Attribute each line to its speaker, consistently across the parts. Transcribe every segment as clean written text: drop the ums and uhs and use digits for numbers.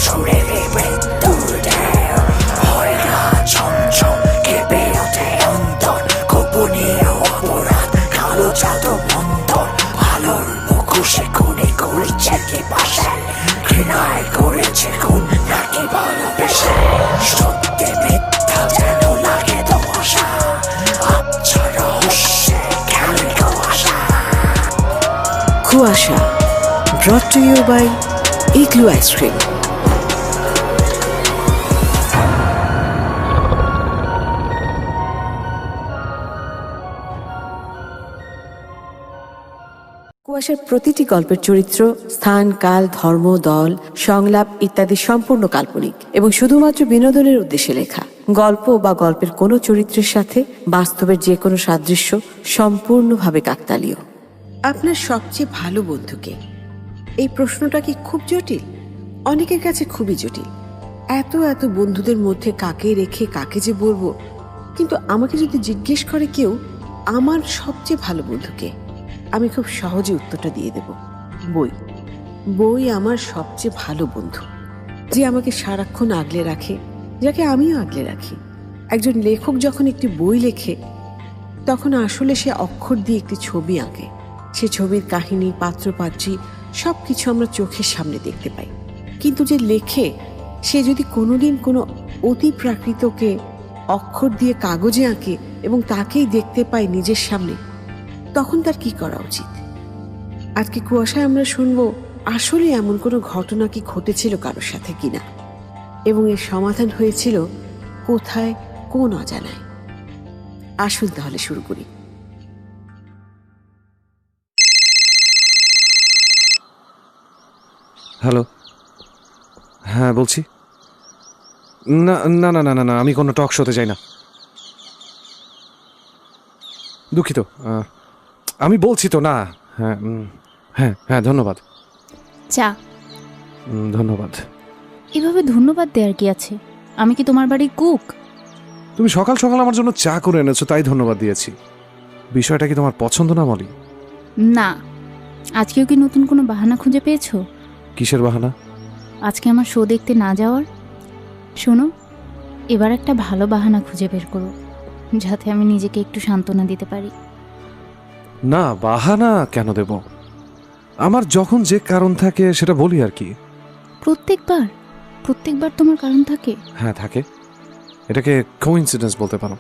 Speaker 1: সুরে হয় না ঝমঝম, কেঁপে ওঠে অন্তর, গোপনে অপরাধ, কালো জাদু মন্তর, ভালোর মুখোশে খুনে করছে কি পাশে, ঘৃণায় করেছে খুন নাকি ভালোবেসে, সত্যি মিথ্যা যেন লাগে ধোঁয়াশা, আচ্ছা রহস্যে খেলে কুয়াশা।
Speaker 2: কুয়াশা brought to you by Igloo Ice Cream. কুয়াশার প্রতিটি গল্পের চরিত্র, স্থান, কাল, ধর্ম, দল, সংলাপ ইত্যাদি সম্পূর্ণ কাল্পনিক এবং শুধুমাত্র বিনোদনের উদ্দেশ্যে লেখা। গল্প বা গল্পের কোনো চরিত্রের সাথে বাস্তবের যে কোনো সাদৃশ্য সম্পূর্ণভাবে কাকতালীয়। আপনার সবচেয়ে ভালো বন্ধুকে, এই প্রশ্নটা কি খুব জটিল? অনেকের কাছে খুবই জটিল। এত এত বন্ধুদের মধ্যে কাকে রেখে কাকে যে বলবো। কিন্তু আমাকে যদি জিজ্ঞেস করে কেউ আমার সবচেয়ে ভালো বন্ধুকে, আমি খুব সহজে উত্তরটা দিয়ে দেব, বই। বই আমার সবচেয়ে ভালো বন্ধু, যে আমাকে সারাক্ষণ আগলে রাখে, যাকে আমিও আগলে রাখি। একজন লেখক যখন একটি বই লেখে তখন আসলে সে অক্ষর দিয়ে একটি ছবি আঁকে। সে ছবির কাহিনী, পাত্রপাত্রী সবকিছু আমরা চোখের সামনে দেখতে পাই। কিন্তু যে লেখে সে যদি কোনোদিন কোনো অতি প্রাকৃতকে অক্ষর দিয়ে কাগজে আঁকে এবং তাকেই দেখতে পায় নিজের সামনে, তখন তার কি করা উচিত? আজকে কুয়াশায় আমরা শুনবো আসলে এমন কোনো ঘটনা কি ঘটেছিল কারোর সাথে কিনা, এবং এর সমাধান হয়েছিল কোথায়, কোন অজানায়। আসুন তাহলে শুরু করি।
Speaker 3: হ্যালো, হ্যাঁ বলছি। না না না না না না, আমি কোনো টক শোতে যাই না। দুঃখিত, আমি বলছি তো না। হ্যাঁ হ্যাঁ হ্যাঁ, ধন্যবাদ।
Speaker 4: চা।
Speaker 3: ধন্যবাদ।
Speaker 4: এভাবে ধন্যবাদ দেওয়ার কি আছে? আমি কি তোমার বাড়ির কুক?
Speaker 3: তুমি সকাল সকাল আমার জন্য চা করে এনেছো, তাই ধন্যবাদ দিয়েছি। বিষয়টা কি তোমার পছন্দ না মলি?
Speaker 4: না। আজকেও কি নতুন কোনো বাহানা খুঁজে পেয়েছো?
Speaker 3: কিসের বাহানা?
Speaker 4: আজকে আমার শো দেখতে না যাওয়ার। শোনো, এবার একটা ভালো বাহানা খুঁজে বের করো, যাতে আমি নিজেকে একটু সান্ত্বনা দিতে পারি।
Speaker 3: না, বাহানা কেন দেব? আমার যখন যে কারণ থাকে সেটা বলি আর কি।
Speaker 4: প্রত্যেকবার তোমার কারণ থাকে?
Speaker 3: হ্যাঁ থাকে। এটাকে কোইন্সিডেন্স বলতে পারো।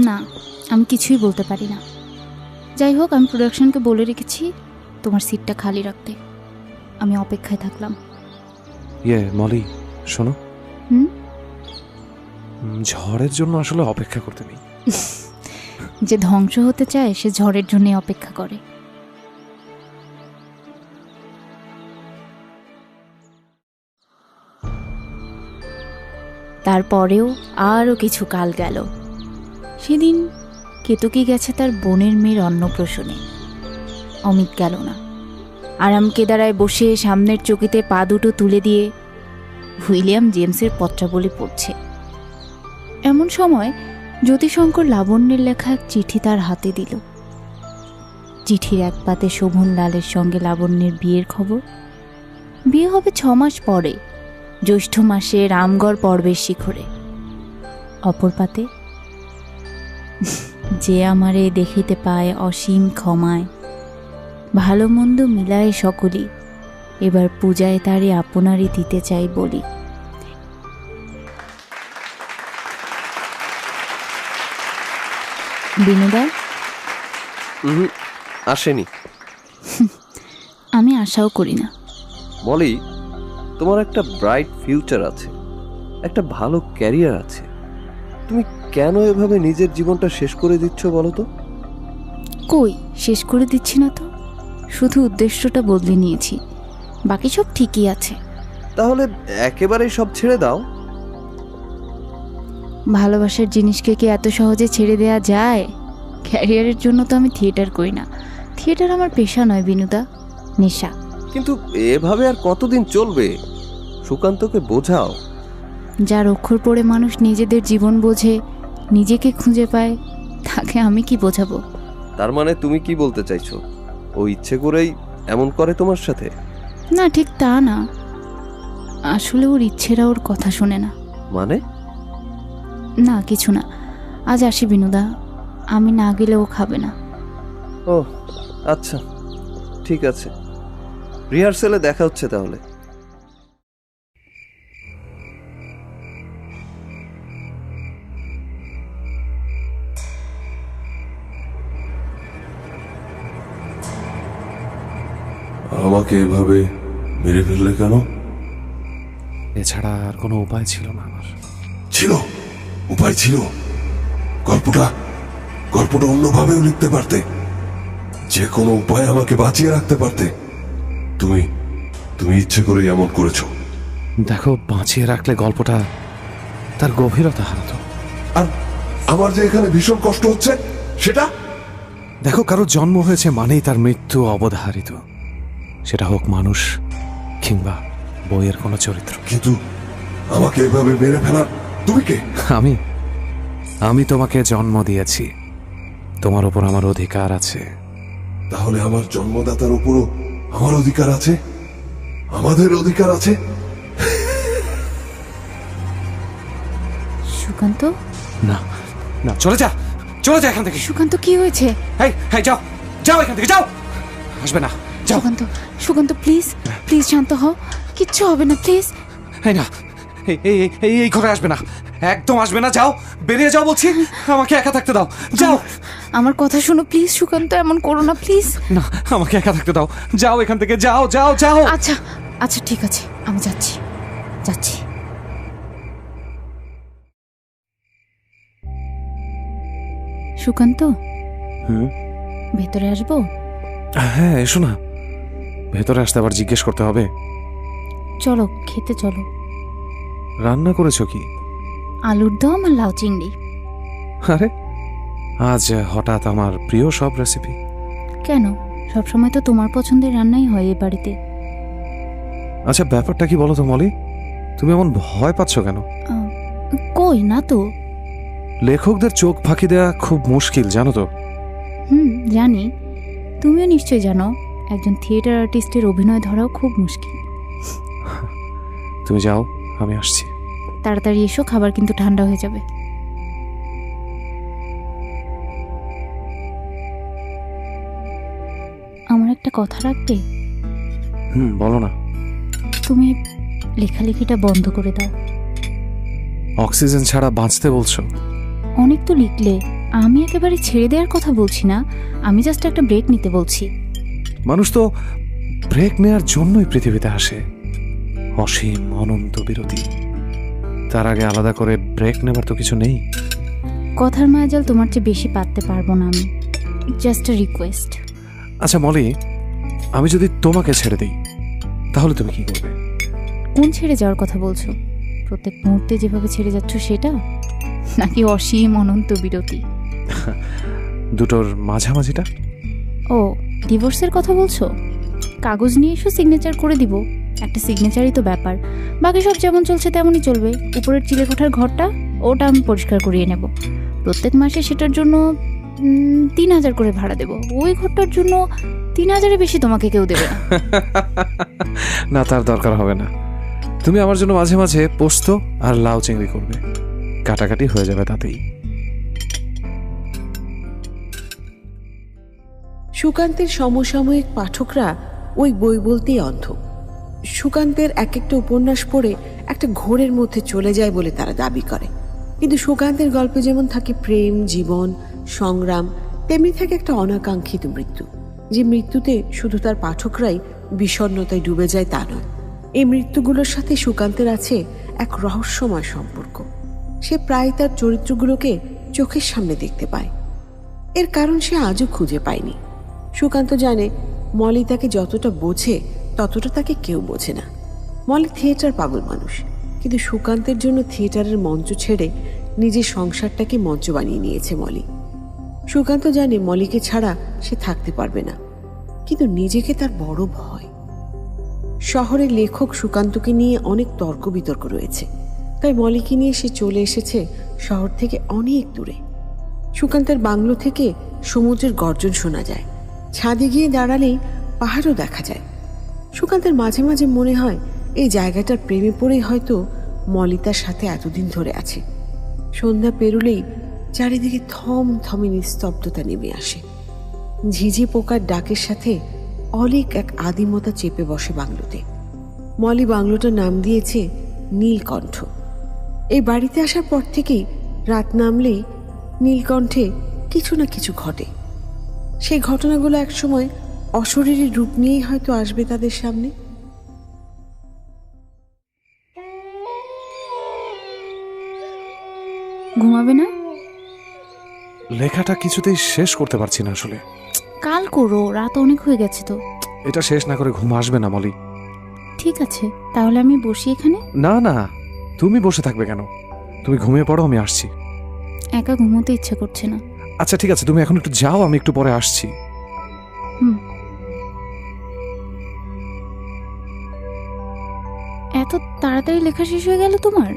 Speaker 4: না, আমি কিছুই বলতে পারি না। যাই হোক, আমি প্রোডাকশনকে বলে রেখেছি তোমার সিটটা খালি রাখতে। আমি অপেক্ষায় থাকলাম।
Speaker 3: মলি, শোনো,
Speaker 4: হুম?
Speaker 3: ঝড়ের জন্য আসলে অপেক্ষা করতে নেই।
Speaker 4: যে ধ্বংস হতে চায় সে ঝড়ের জন্য অপেক্ষা করে। তারপরেও আরও কিছু কাল গেল। সেদিন কেতকী গেছে তার বোনের মেয়ের অন্নপ্রাশনে। অমিত গেল না। আরাম কেদারায় বসে সামনের চকিতে পা দুটো তুলে দিয়ে উইলিয়াম জেমসের পত্রাবলী পড়ছে। এমন সময় জ্যোতিশঙ্কর লাবণ্যের লেখা এক চিঠি তার হাতে দিল। চিঠির এক পাতে শোভনলালের সঙ্গে লাবণ্যের বিয়ের খবর। বিয়ে হবে 6 মাস পরে, জ্যৈষ্ঠ মাসে রামগড় পর্বের শিখরে। অপর পাতে, যে আমারে দেখিতে পায় অসীম ক্ষমায়, ভালো মন্দ মিলায় সকলি, এবার পূজায় তারে আপনারই দিতে চাই বলি। বিনোদা
Speaker 5: আসেনি।
Speaker 4: আমি আশাও করি না।
Speaker 5: মলি, তোমার একটা ব্রাইট ফিউচার আছে, একটা ভালো ক্যারিয়ার আছে। তুমি কেন এভাবে নিজের জীবনটা শেষ করে দিচ্ছ বলো তো?
Speaker 4: কই, শেষ করে দিচ্ছি না তো, শুধু উদ্দেশ্যটা বদলে নিয়েছি, বাকি সব ঠিকই আছে।
Speaker 5: তাহলে একেবারেই সব ছেড়ে দাও।
Speaker 4: ভালোবাসার জিনিসকে কি এত সহজে ছেড়ে দেয়া যায়? ক্যারিয়ারের জন্য তো আমি থিয়েটার করি না। থিয়েটার আমার পেশা নয় বিনুদা, নেশা।
Speaker 5: কিন্তু এভাবে আর কতদিন চলবে? সুকান্তকে বোঝাও।
Speaker 4: যার অক্ষর পড়ে মানুষ নিজেদের জীবন বোঝে, নিজেকে খুঁজে পায়, তাকে আমি কি বোঝাবো?
Speaker 5: তার মানে তুমি কি বলতে চাইছো, ও ইচ্ছে করেই এমন করে তোমার সাথে?
Speaker 4: না, ঠিক তা না। আসলে ওর ইচ্ছেরা ওর কথা শোনে না।
Speaker 5: মানে?
Speaker 4: না কিছু না, আজ আসি বিনুদা, আমি না গেলে ও খাবে না।
Speaker 5: ও আচ্ছা, ঠিক আছে, রিহার্সেলে দেখা হচ্ছে তাহলে।
Speaker 6: আমাকে এভাবে মেরে ফেললে কেন?
Speaker 3: এছাড়া আর কোনো উপায় ছিল না আমার।
Speaker 6: ছিল, উপায় ছিল। গল্পটা গল্পটা অন্যভাবেও লিখতে পারতে, যে কোনো উপায়ে আমাকে বাঁচিয়ে রাখতে পারতে। তুমি তুমি ইচ্ছে করেই এমন করেছো।
Speaker 3: দেখো, বাঁচিয়ে রাখলে গল্পটা তার গভীরতা হারাতো।
Speaker 6: আর আমার যে এখানে ভীষণ কষ্ট হচ্ছে সেটা।
Speaker 3: দেখো, কারোর জন্ম হয়েছে মানেই তার মৃত্যু অবধারিত, সেটা হোক মানুষ কিংবা বইয়ের কোনো চরিত্র।
Speaker 6: কিন্তু আমাকে এভাবে মেরে ফেলার তুমি কে?
Speaker 3: আমি আমি তোমাকে জন্ম দিয়েছি, তোমার উপর আমার অধিকার আছে।
Speaker 6: তাহলে আমার জন্মদাতার উপরও আমার অধিকার আছে, আমাদের অধিকার আছে।
Speaker 4: সুকান্ত,
Speaker 3: না না, চলে যা, চলে যা এখান থেকে।
Speaker 4: সুকান্ত কি হয়েছে?
Speaker 3: এই এই, যাও যাও এখান থেকে, যাও, আসবে না, যাও।
Speaker 4: সুকান্ত, সুকান্ত প্লিজ প্লিজ শান্ত হও, কিচ্ছু হবে না প্লিজ।
Speaker 3: এই না, এই এই এই এই ঘরে আসবে না, একদম আসবে না, যাও, বেরিয়ে যাও বলছি, আমাকে একা থাকতে দাও, যাও।
Speaker 4: আমার কথা শোনো প্লিজ সুকান্ত, এমন করো না প্লিজ।
Speaker 3: না, আমাকে একা থাকতে দাও, যাও এখান থেকে, যাও যাও যাও।
Speaker 4: আচ্ছা আচ্ছা ঠিক আছে, আমি যাচ্ছি যাচ্ছি। সুকান্ত,
Speaker 3: হুম,
Speaker 4: ভেতরে আসবো?
Speaker 3: হ্যাঁ এসো না। ভেতরে আসতে আবার জিজ্ঞেস করতে হবে?
Speaker 4: চলো খেতে চলো।
Speaker 3: রান্না করেছো কি?
Speaker 4: আলুর দম আর লাউ চিংড়ি।
Speaker 3: আরে আজ হঠাৎ আমার প্রিয় সব রেসিপি।
Speaker 4: কেন, সবসময় তো তোমার পছন্দের রান্নাই হয় এই বাড়িতে।
Speaker 3: আচ্ছা, ব্যাপারটা কি বলো তো মলি, তুমি এমন ভয় পাচ্ছ কেন?
Speaker 4: কই না তো।
Speaker 3: লেখকদের চোখ ফাঁকি দেওয়া খুব মুশকিল, জানো তো।
Speaker 4: জানি, তুমিও নিশ্চয়ই জানো একজন থিয়েটার আর্টিস্টের অভিনয় ধরাও খুব মুশকিল।
Speaker 3: তুমি যাও, আমি আসছি।
Speaker 4: তাড়াতাড়ি এসো, খাবার কিন্তু ঠান্ডা হয়ে যাবে। আমার একটা কথা রাখবে?
Speaker 3: বলো না।
Speaker 4: তুমি লেখালেখিটা বন্ধ করে দাও।
Speaker 3: অক্সিজেন ছাড়া বাঁচতে বলছো?
Speaker 4: অনেক তো লিখলে, আমি একেবারে ছেড়ে দেওয়ার কথা বলছি না, আমি জাস্ট একটা ব্রেক নিতে বলছি।
Speaker 3: মানুষ তো ব্রেক নেয়ার জন্যই পৃথিবীতে আসে, অসীম অনন্ত বিরতি। তার আগে আলাদা করে ব্রেক নেবার তো কিছু নেই।
Speaker 4: কথার মায়াজাল তোমার চেয়ে বেশি পাততে পারবো না আমি, জাস্ট আ রিকোয়েস্ট।
Speaker 3: আচ্ছা মলি, আমি যদি তোমাকে ছেড়ে দিই তাহলে তুমি কি করবে?
Speaker 4: কোন ছেড়ে যাওয়ার কথা বলছো? প্রত্যেক মুহূর্তে যেভাবে ছেড়ে যাচ্ছ সেটা, নাকি অসীম অনন্ত বিরতি?
Speaker 3: দুটোর মাঝামাঝিটা।
Speaker 4: ও, ডিভোর্সের কথা বলছো? কাগজ নিয়ে এসো, সিগনেচার করে দিব। একটা সিগনেচারই তো ব্যাপার, বাকি সব যেমন চলছে তেমনই চলবে। উপরের চিলেকোঠার ঘরটা, ওটা আমি পরিষ্কার করিয়ে নেব। প্রত্যেক মাসে সেটার জন্য 3,000 করে ভাড়া দেব। ওই ঘরটার জন্য 3,000-এর বেশি তোমাকে কেউ দেবে না।
Speaker 3: না, তার দরকার হবে না। তুমি আমার জন্য মাঝে মাঝে পোস্ত আর লাউ চিংড়ি করবে, কাটাকাটি হয়ে যাবে তাতেই।
Speaker 2: সুকান্তের সমসাময়িক পাঠকরা ওই বই বলতেই অন্ধ। সুকান্তের এক একটা উপন্যাস পড়ে একটা ঘোরের মধ্যে চলে যায় বলে তারা দাবি করে। কিন্তু সুকান্তের গল্পে যেমন থাকে প্রেম, জীবন, সংগ্রাম, তেমনি থাকে একটা অনাকাঙ্ক্ষিত মৃত্যু, যে মৃত্যুতে শুধু তার পাঠকরাই বিষণ্ণতায় ডুবে যায় তা নয়। এই মৃত্যুগুলোর সাথে সুকান্তের আছে এক রহস্যময় সম্পর্ক। সে প্রায় তার চরিত্রগুলোকে চোখের সামনে দেখতে পায়। এর কারণ সে আজও খুঁজে পায়নি। সুকান্ত জানে মলি তাকে যতটা বোঝে ততটা তাকে কেউ বোঝে না। মলি থিয়েটার পাগল মানুষ, কিন্তু সুকান্তের জন্য থিয়েটারের মঞ্চ ছেড়ে নিজের সংসারটাকে মঞ্চ বানিয়ে নিয়েছে মলি। সুকান্ত জানে মলিকে ছাড়া সে থাকতে পারবে না, কিন্তু নিজেকে তার বড় ভয়। শহরের লেখক সুকান্তকে নিয়ে অনেক তর্ক বিতর্ক রয়েছে, তাই মলিকে নিয়ে সে চলে এসেছে শহর থেকে অনেক দূরে। সুকান্তের বাংলো থেকে সমুদ্রের গর্জন শোনা যায়, ছাদে গিয়ে দাঁড়ালেই পাহাড়ও দেখা যায়। সুকান্তের মাঝে মাঝে মনে হয় এই জায়গাটার প্রেমে পড়েই হয়তো মলি তার সাথে এতদিন ধরে আছে। সন্ধ্যা পেরুলেই চারিদিকে থমথমে নিস্তব্ধতা নেমে আসে। ঝিঝি পোকার ডাকের সাথে অলিক এক আদিমতা চেপে বসে বাংলোতে। মলি বাংলোটার নাম দিয়েছে নীলকণ্ঠ। এই বাড়িতে আসার পর থেকেই রাত নামলেই নীলকণ্ঠে কিছু না কিছু ঘটে। সেই ঘটনাগুলো একসময় অশরীরী রূপ নিয়েই হয়তো আসবে তাদের সামনে।
Speaker 4: ঘুমাবে না?
Speaker 3: লেখাটা কিছুতেই শেষ করতে পারছি না আসলে।
Speaker 4: কাল করো, রাত অনেক হয়ে গেছে তো।
Speaker 3: এটা শেষ না করে ঘুম আসবে না মলি।
Speaker 4: ঠিক আছে, তাহলে আমি বসি এখানে।
Speaker 3: না না, তুমি বসে থাকবে কেন? তুমি ঘুমিয়ে পড়ো, আমি আসছি।
Speaker 4: একা ঘুমোতে ইচ্ছে করছে না।
Speaker 3: আচ্ছা ঠিক আছে, তুমি এখন একটু যাও, আমি একটু পরে আসছি।
Speaker 4: হুম। এত তাড়াতাড়ি লেখা শেষ হয়ে গেল তোমার?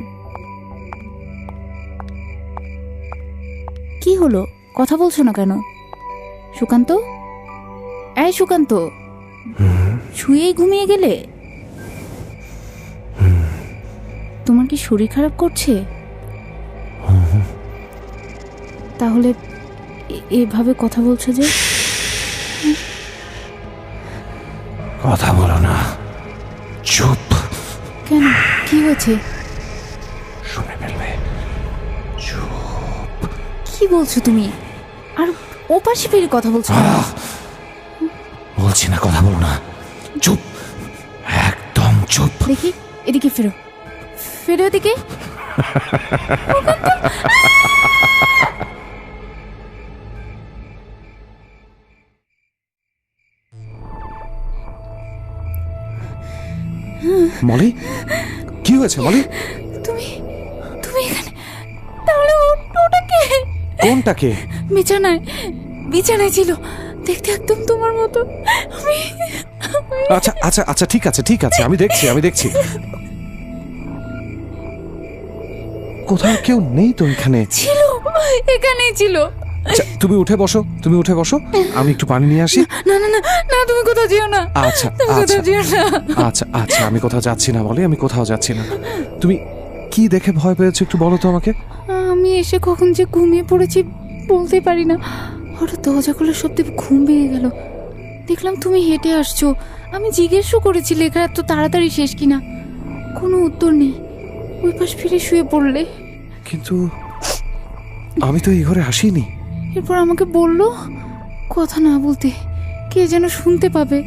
Speaker 4: কি হলো, কথা বলছো না কেন? সুকান্ত, এই সুকান্ত, শুয়েই ঘুমিয়ে গেলে? তোমার কি শরীর খারাপ করছে? তাহলে এভাবে কথা বলছো যে?
Speaker 3: কথা বলো না, চুপ।
Speaker 4: কেন, কি হয়েছে?
Speaker 3: শুনে ফেলবে। চুপ।
Speaker 4: কি বলছো তুমি? আর ও পাশে ফিরে কথা বলছো কেন?
Speaker 3: বলছি না কথা বলো না, চুপ, একদম চুপ।
Speaker 4: দেখি, এদিকে ফেরো, ফেরো এদিকে।
Speaker 3: মলি, কি হয়েছে মলি?
Speaker 4: তুমি তুমি এখানে? তাহলে ওটাকে?
Speaker 3: কোনটাকে?
Speaker 4: বিছানায়, বিছানায় ছিল, দেখতে একদম তোমার মতো।
Speaker 3: আচ্ছা আচ্ছা আচ্ছা, ঠিক আছে ঠিক আছে, আমি দেখছি আমি দেখছি। কোথাও কেউ নেই তো এখানে?
Speaker 4: ছিল, এখানেই ছিল।
Speaker 3: আচ্ছা তুমি উঠে বসো, তুমি উঠে বসো, আমি একটু পানি নিয়ে আসি।
Speaker 4: না না না না, তুমি কোথাও যেও না।
Speaker 3: আচ্ছা
Speaker 4: তুমি
Speaker 3: আচ্ছা
Speaker 4: কোথাও যেও না।
Speaker 3: আচ্ছা আচ্ছা, আমি কোথাও যাচ্ছি না বলে, আমি কোথাও যাচ্ছি না। তুমি কি দেখে ভয় পেয়েছো একটু বলো তো আমাকে।
Speaker 4: আমি এসে কখন যে ঘুমিয়ে পড়েছি বলতে পারি না। হঠাৎ দরজা খোলার শব্দে ঘুম ভেঙে গেল। দেখলাম তুমি হেঁটে আসছো। আমি জিজ্ঞেসও করেছি লেখা এত তাড়াতাড়ি শেষ কিনা, কোনো উত্তর নেই। ওই পাশ ফিরে শুয়ে পড়লে।
Speaker 3: কিন্তু আমি তো এই ঘরে আসিনি।
Speaker 4: এরপর আমাকে বললো কথা না বলতে, কে যেন শুনতে পাবে।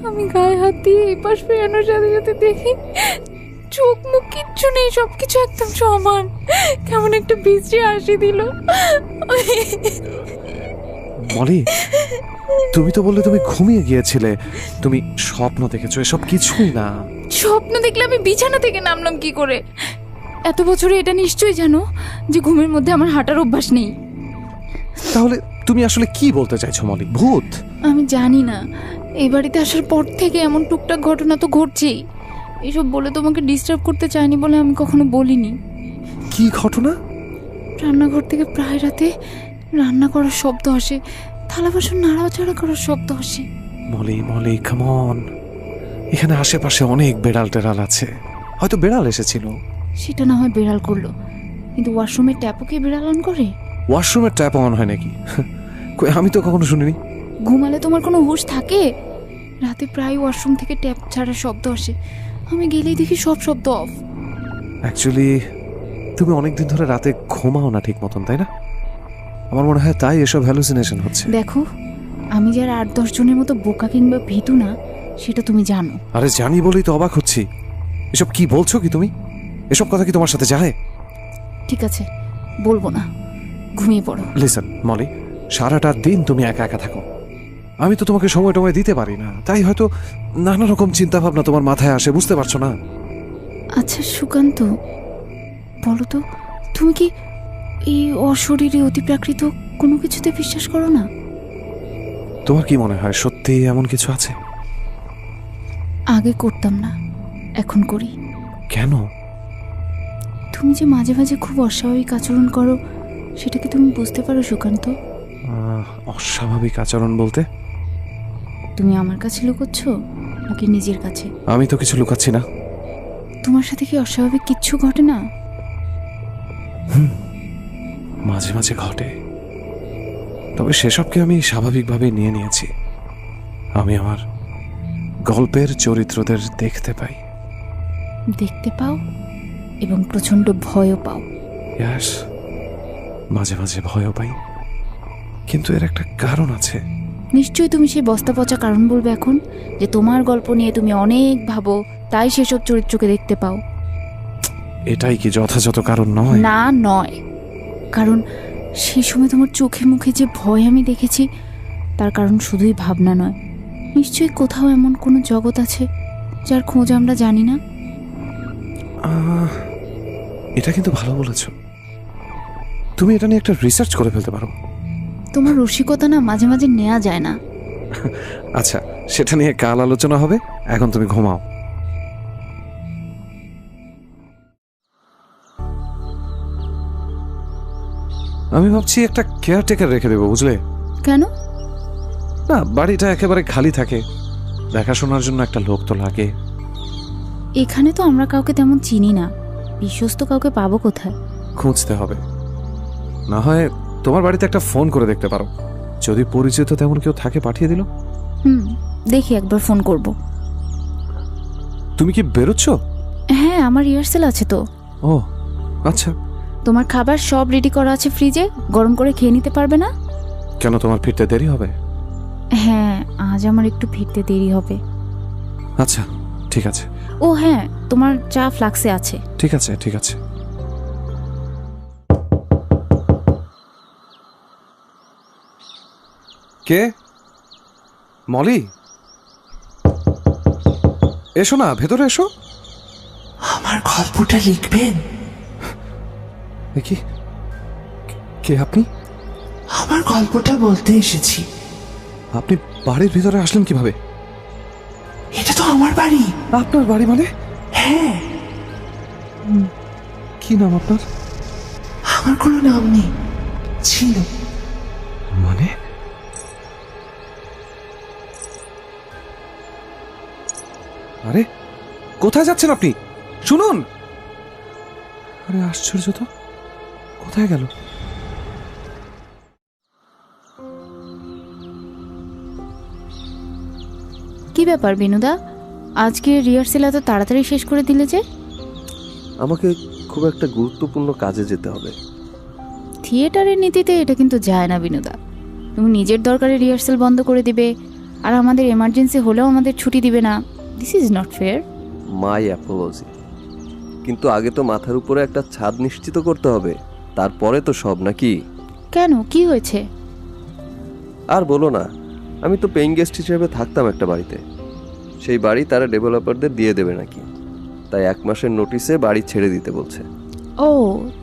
Speaker 4: আমি গায়ে হাত দিয়ে এই পাশ ফেরানোর সাথে সাথে দেখি চোখ মুখ কিচ্ছু নেই, সবকিছু একদম সমান। কেমন একটা বিশ্রী হাসি দিল।
Speaker 3: মলি, তুমি তো বললে তুমি ঘুমিয়ে গিয়েছিলে, তুমি স্বপ্ন দেখেছো, এসব কিছুই না।
Speaker 4: স্বপ্ন দেখলে আমি বিছানা থেকে নামলাম কি করে? এত বছরে এটা নিশ্চয়ই জানো যে ঘুমের মধ্যে আমার হাঁটার অভ্যাস নেই।
Speaker 3: তাহলে তুমি আসলে কি বলতে চাইছো মলি? ভূত?
Speaker 4: আমি জানি না, এই বাড়িতে আসার পর থেকে এমন টুকটাক ঘটনা তো ঘটছেই। এসব বলে তোমাকে ডিস্টার্ব করতে চাইনি বলে আমি কখনো বলিনি।
Speaker 3: কি ঘটনা?
Speaker 4: রান্নাঘর থেকে প্রায় রাতে রান্না করার শব্দ আসে, থালা বাসন নাড়াচাড়া করার শব্দ আসে।
Speaker 3: মলি মলি কাম অন, এখানে আশেপাশে অনেক বেড়াল টেড়াল আছে, হয়তো বেড়াল এসেছিল।
Speaker 4: সেটা না হয় বেড়াল করলো, কিন্তু ওয়াশরুমের ট্যাপও কি বেড়াল অন করে?
Speaker 3: ওয়াশরুমের ট্যাপ অন হয় নাকি? কই, আমি তো কখনো শুনিনি।
Speaker 4: ঘুমালে তোমার কোনো হুঁশ থাকে? রাতে প্রায় ওয়াশরুম থেকে ট্যাপ ছাড়ার শব্দ আসে, আমি গেলেই দেখি সব শব্দ অফ।
Speaker 3: অ্যাকচুয়ালি তুমি অনেকদিন ধরে রাতে ঘুমাও না ঠিক মতন, তাই না? আমার মনে হয় তাই এসব হ্যালুসিনেশন হচ্ছে।
Speaker 4: দেখো, আমি যার 8-10 জনের মতো বোকা কিংবা ভীতু না, সেটা তুমি জানো।
Speaker 3: আরে জানি বলেই তো অবাক হচ্ছি। এসব কি বলছো কি তুমি? এসব কথা কি তোমার সাথে যায়?
Speaker 4: ঠিক আছে, বলবো না, ঘুমিয়ে পড়ো।
Speaker 3: লিসন মলি, সারাটা দিন তুমি একা একা থাকো, আমি তো তোমাকে সময় টময় দিতে পারি না, তাই হয়তো নানা রকম চিন্তা ভাবনা তোমার মাথায় আসে, বুঝতে পারছো না?
Speaker 4: আচ্ছা সুকান্ত, বলো তো, তুমি কি এই অশরীরী অতিপ্রাকৃত কোনো কিছুতে বিশ্বাস করো না?
Speaker 3: তোমার কি মনে হয় সত্যি এমন কিছু আছে?
Speaker 4: আগে করতাম না, এখন করি।
Speaker 3: কেন?
Speaker 4: তুমি যে মাঝে মাঝে খুব অস্বাভাবিক আচরণ করো, সেটা কি তুমি বুঝতে পারো সুকান্ত?
Speaker 3: অস্বাভাবিক আচরণ বলতে?
Speaker 4: তুমি আমার কাছে লুকোচ্ছ নাকি নিজের কাছে?
Speaker 3: আমি তো কিছু লুকাচ্ছি না,
Speaker 4: তোমার সাথে কি অস্বাভাবিক কিচ্ছু ঘটে না?
Speaker 3: মাঝে মাঝে ঘটে, তবে সেসবকে আমি স্বাভাবিকভাবে নিয়ে নিয়েছি। আমি আমার গল্পের চরিত্রদের দেখতে পাই।
Speaker 4: দেখতে পাও এবং প্রচন্ড ভয়ও পাও।
Speaker 3: ইয়াস, মাঝে মাঝে ভয়ও পাই, কিন্তু এর একটা কারণ আছে।
Speaker 4: নিশ্চয়ই তুমি সেই বস্তা পচা কারণ বলবে এখন, যে তোমার গল্প নিয়ে তুমি অনেক ভাবো, তাই সেসব চরিত্রকে দেখতে পাও।
Speaker 3: এটাই কি যথাযথ কারণ নয়?
Speaker 4: না, নয়। কারণ সেই সময় তোমার চোখে মুখে যে ভয় আমি দেখেছি, তার কারণ শুধুই ভাবনা নয়। নিশ্চয়ই কোথাও এমন কোনো জগৎ আছে যার খোঁজ আমরা জানি না।
Speaker 3: এটা কিন্তু ভালো বলেছ। তুমি এটা নিয়ে একটা রিসার্চ করে ফেলতে পারো।
Speaker 4: তোমার রসিকতা না মাঝে মাঝে নেওয়া যায় না।
Speaker 3: আচ্ছা, সেটা নিয়ে কাল আলোচনা হবে। এখন তুমি ঘুমাও। আমি ভাবছি একটা কেয়ারটেকার রেখে দেবো, বুঝলে?
Speaker 4: কেন?
Speaker 3: না, বাড়িটা একেবারে খালি থাকে, দেখাশোনার জন্য একটা লোক তো লাগে।
Speaker 4: এখানে তো আমরা কাউকে তেমন চিনি না, বিশ্বস্ত কাউকে পাবো কোথায়?
Speaker 3: খুঁজতে হবে। না হয় তোমার বাড়িতে একটা ফোন করে দেখতে পারো, যদি পরিচিত তেমন কেউ থাকে পাঠিয়ে দিল।
Speaker 4: দেখি একবার ফোন করব।
Speaker 3: তুমি কি বেরোচ্ছ?
Speaker 4: হ্যাঁ, আমার রিহার্সেল আছে তো।
Speaker 3: ও আচ্ছা।
Speaker 4: তোমার খাবার সব রেডি করা আছে ফ্রিজে, গরম করে খেয়ে নিতে পারবে না?
Speaker 3: কেন, তোমার ফিরতে দেরি হবে?
Speaker 4: হ্যাঁ, আজ আমার একটু ফিরতে দেরি হবে।
Speaker 3: আচ্ছা ঠিক আছে।
Speaker 4: ও হ্যাঁ, তোমার চা ফ্লাক্সে আছে।
Speaker 3: ঠিক আছে ঠিক আছে। কে? মলি, এসো না, ভেতরে এসো।
Speaker 1: আমার গল্পটা লিখবেন?
Speaker 3: কি, কে আপনি?
Speaker 1: আমার গল্পটা বলতে এসেছি।
Speaker 3: আপনি বাড়ির ভিতরে আসলেন কিভাবে?
Speaker 1: এটা তো আমার বাড়ি।
Speaker 3: আপনার বাড়ি মানে?
Speaker 1: হ্যাঁ।
Speaker 3: কি নাম আপনার?
Speaker 1: আমার কোনো নাম নেই, ছিল।
Speaker 3: মানে? আরে কোথায় যাচ্ছেন আপনি? শুনুন। আরে আশ্চর্য তো, কোথায় গেল?
Speaker 4: কি ব্যাপার বিনুদা, আজকে রিহার্সেল এত তাড়াতাড়ি শেষ করে দিলে যে?
Speaker 5: আমাকে খুব একটা গুরুত্বপূর্ণ কাজে যেতে হবে।
Speaker 4: থিয়েটারের নীতিতে এটা কিন্তু যায় না বিনুদা। তুমি নিজের দরকারে রিহার্সেল বন্ধ করে দিবে, আর আমাদের এমার্জেন্সি হলেও আমাদের ছুটি দিবে না। This is not fair.
Speaker 5: My Apology. কিন্তু আগে তো মাথার উপরে একটা ছাদ নিশ্চিত করতে হবে, তারপরে তো সব, নাকি?
Speaker 4: কেন, কি হয়েছে?
Speaker 5: আর বলো না, আমি তো পেইং গেস্ট হিসেবে থাকতাম একটা বাড়িতে। সেই বাড়ি তারা ডেভেলপারদের দিয়ে দেবে নাকি, তাই 1 মাসের নোটিশে বাড়ি ছেড়ে দিতে বলছে।
Speaker 4: ও,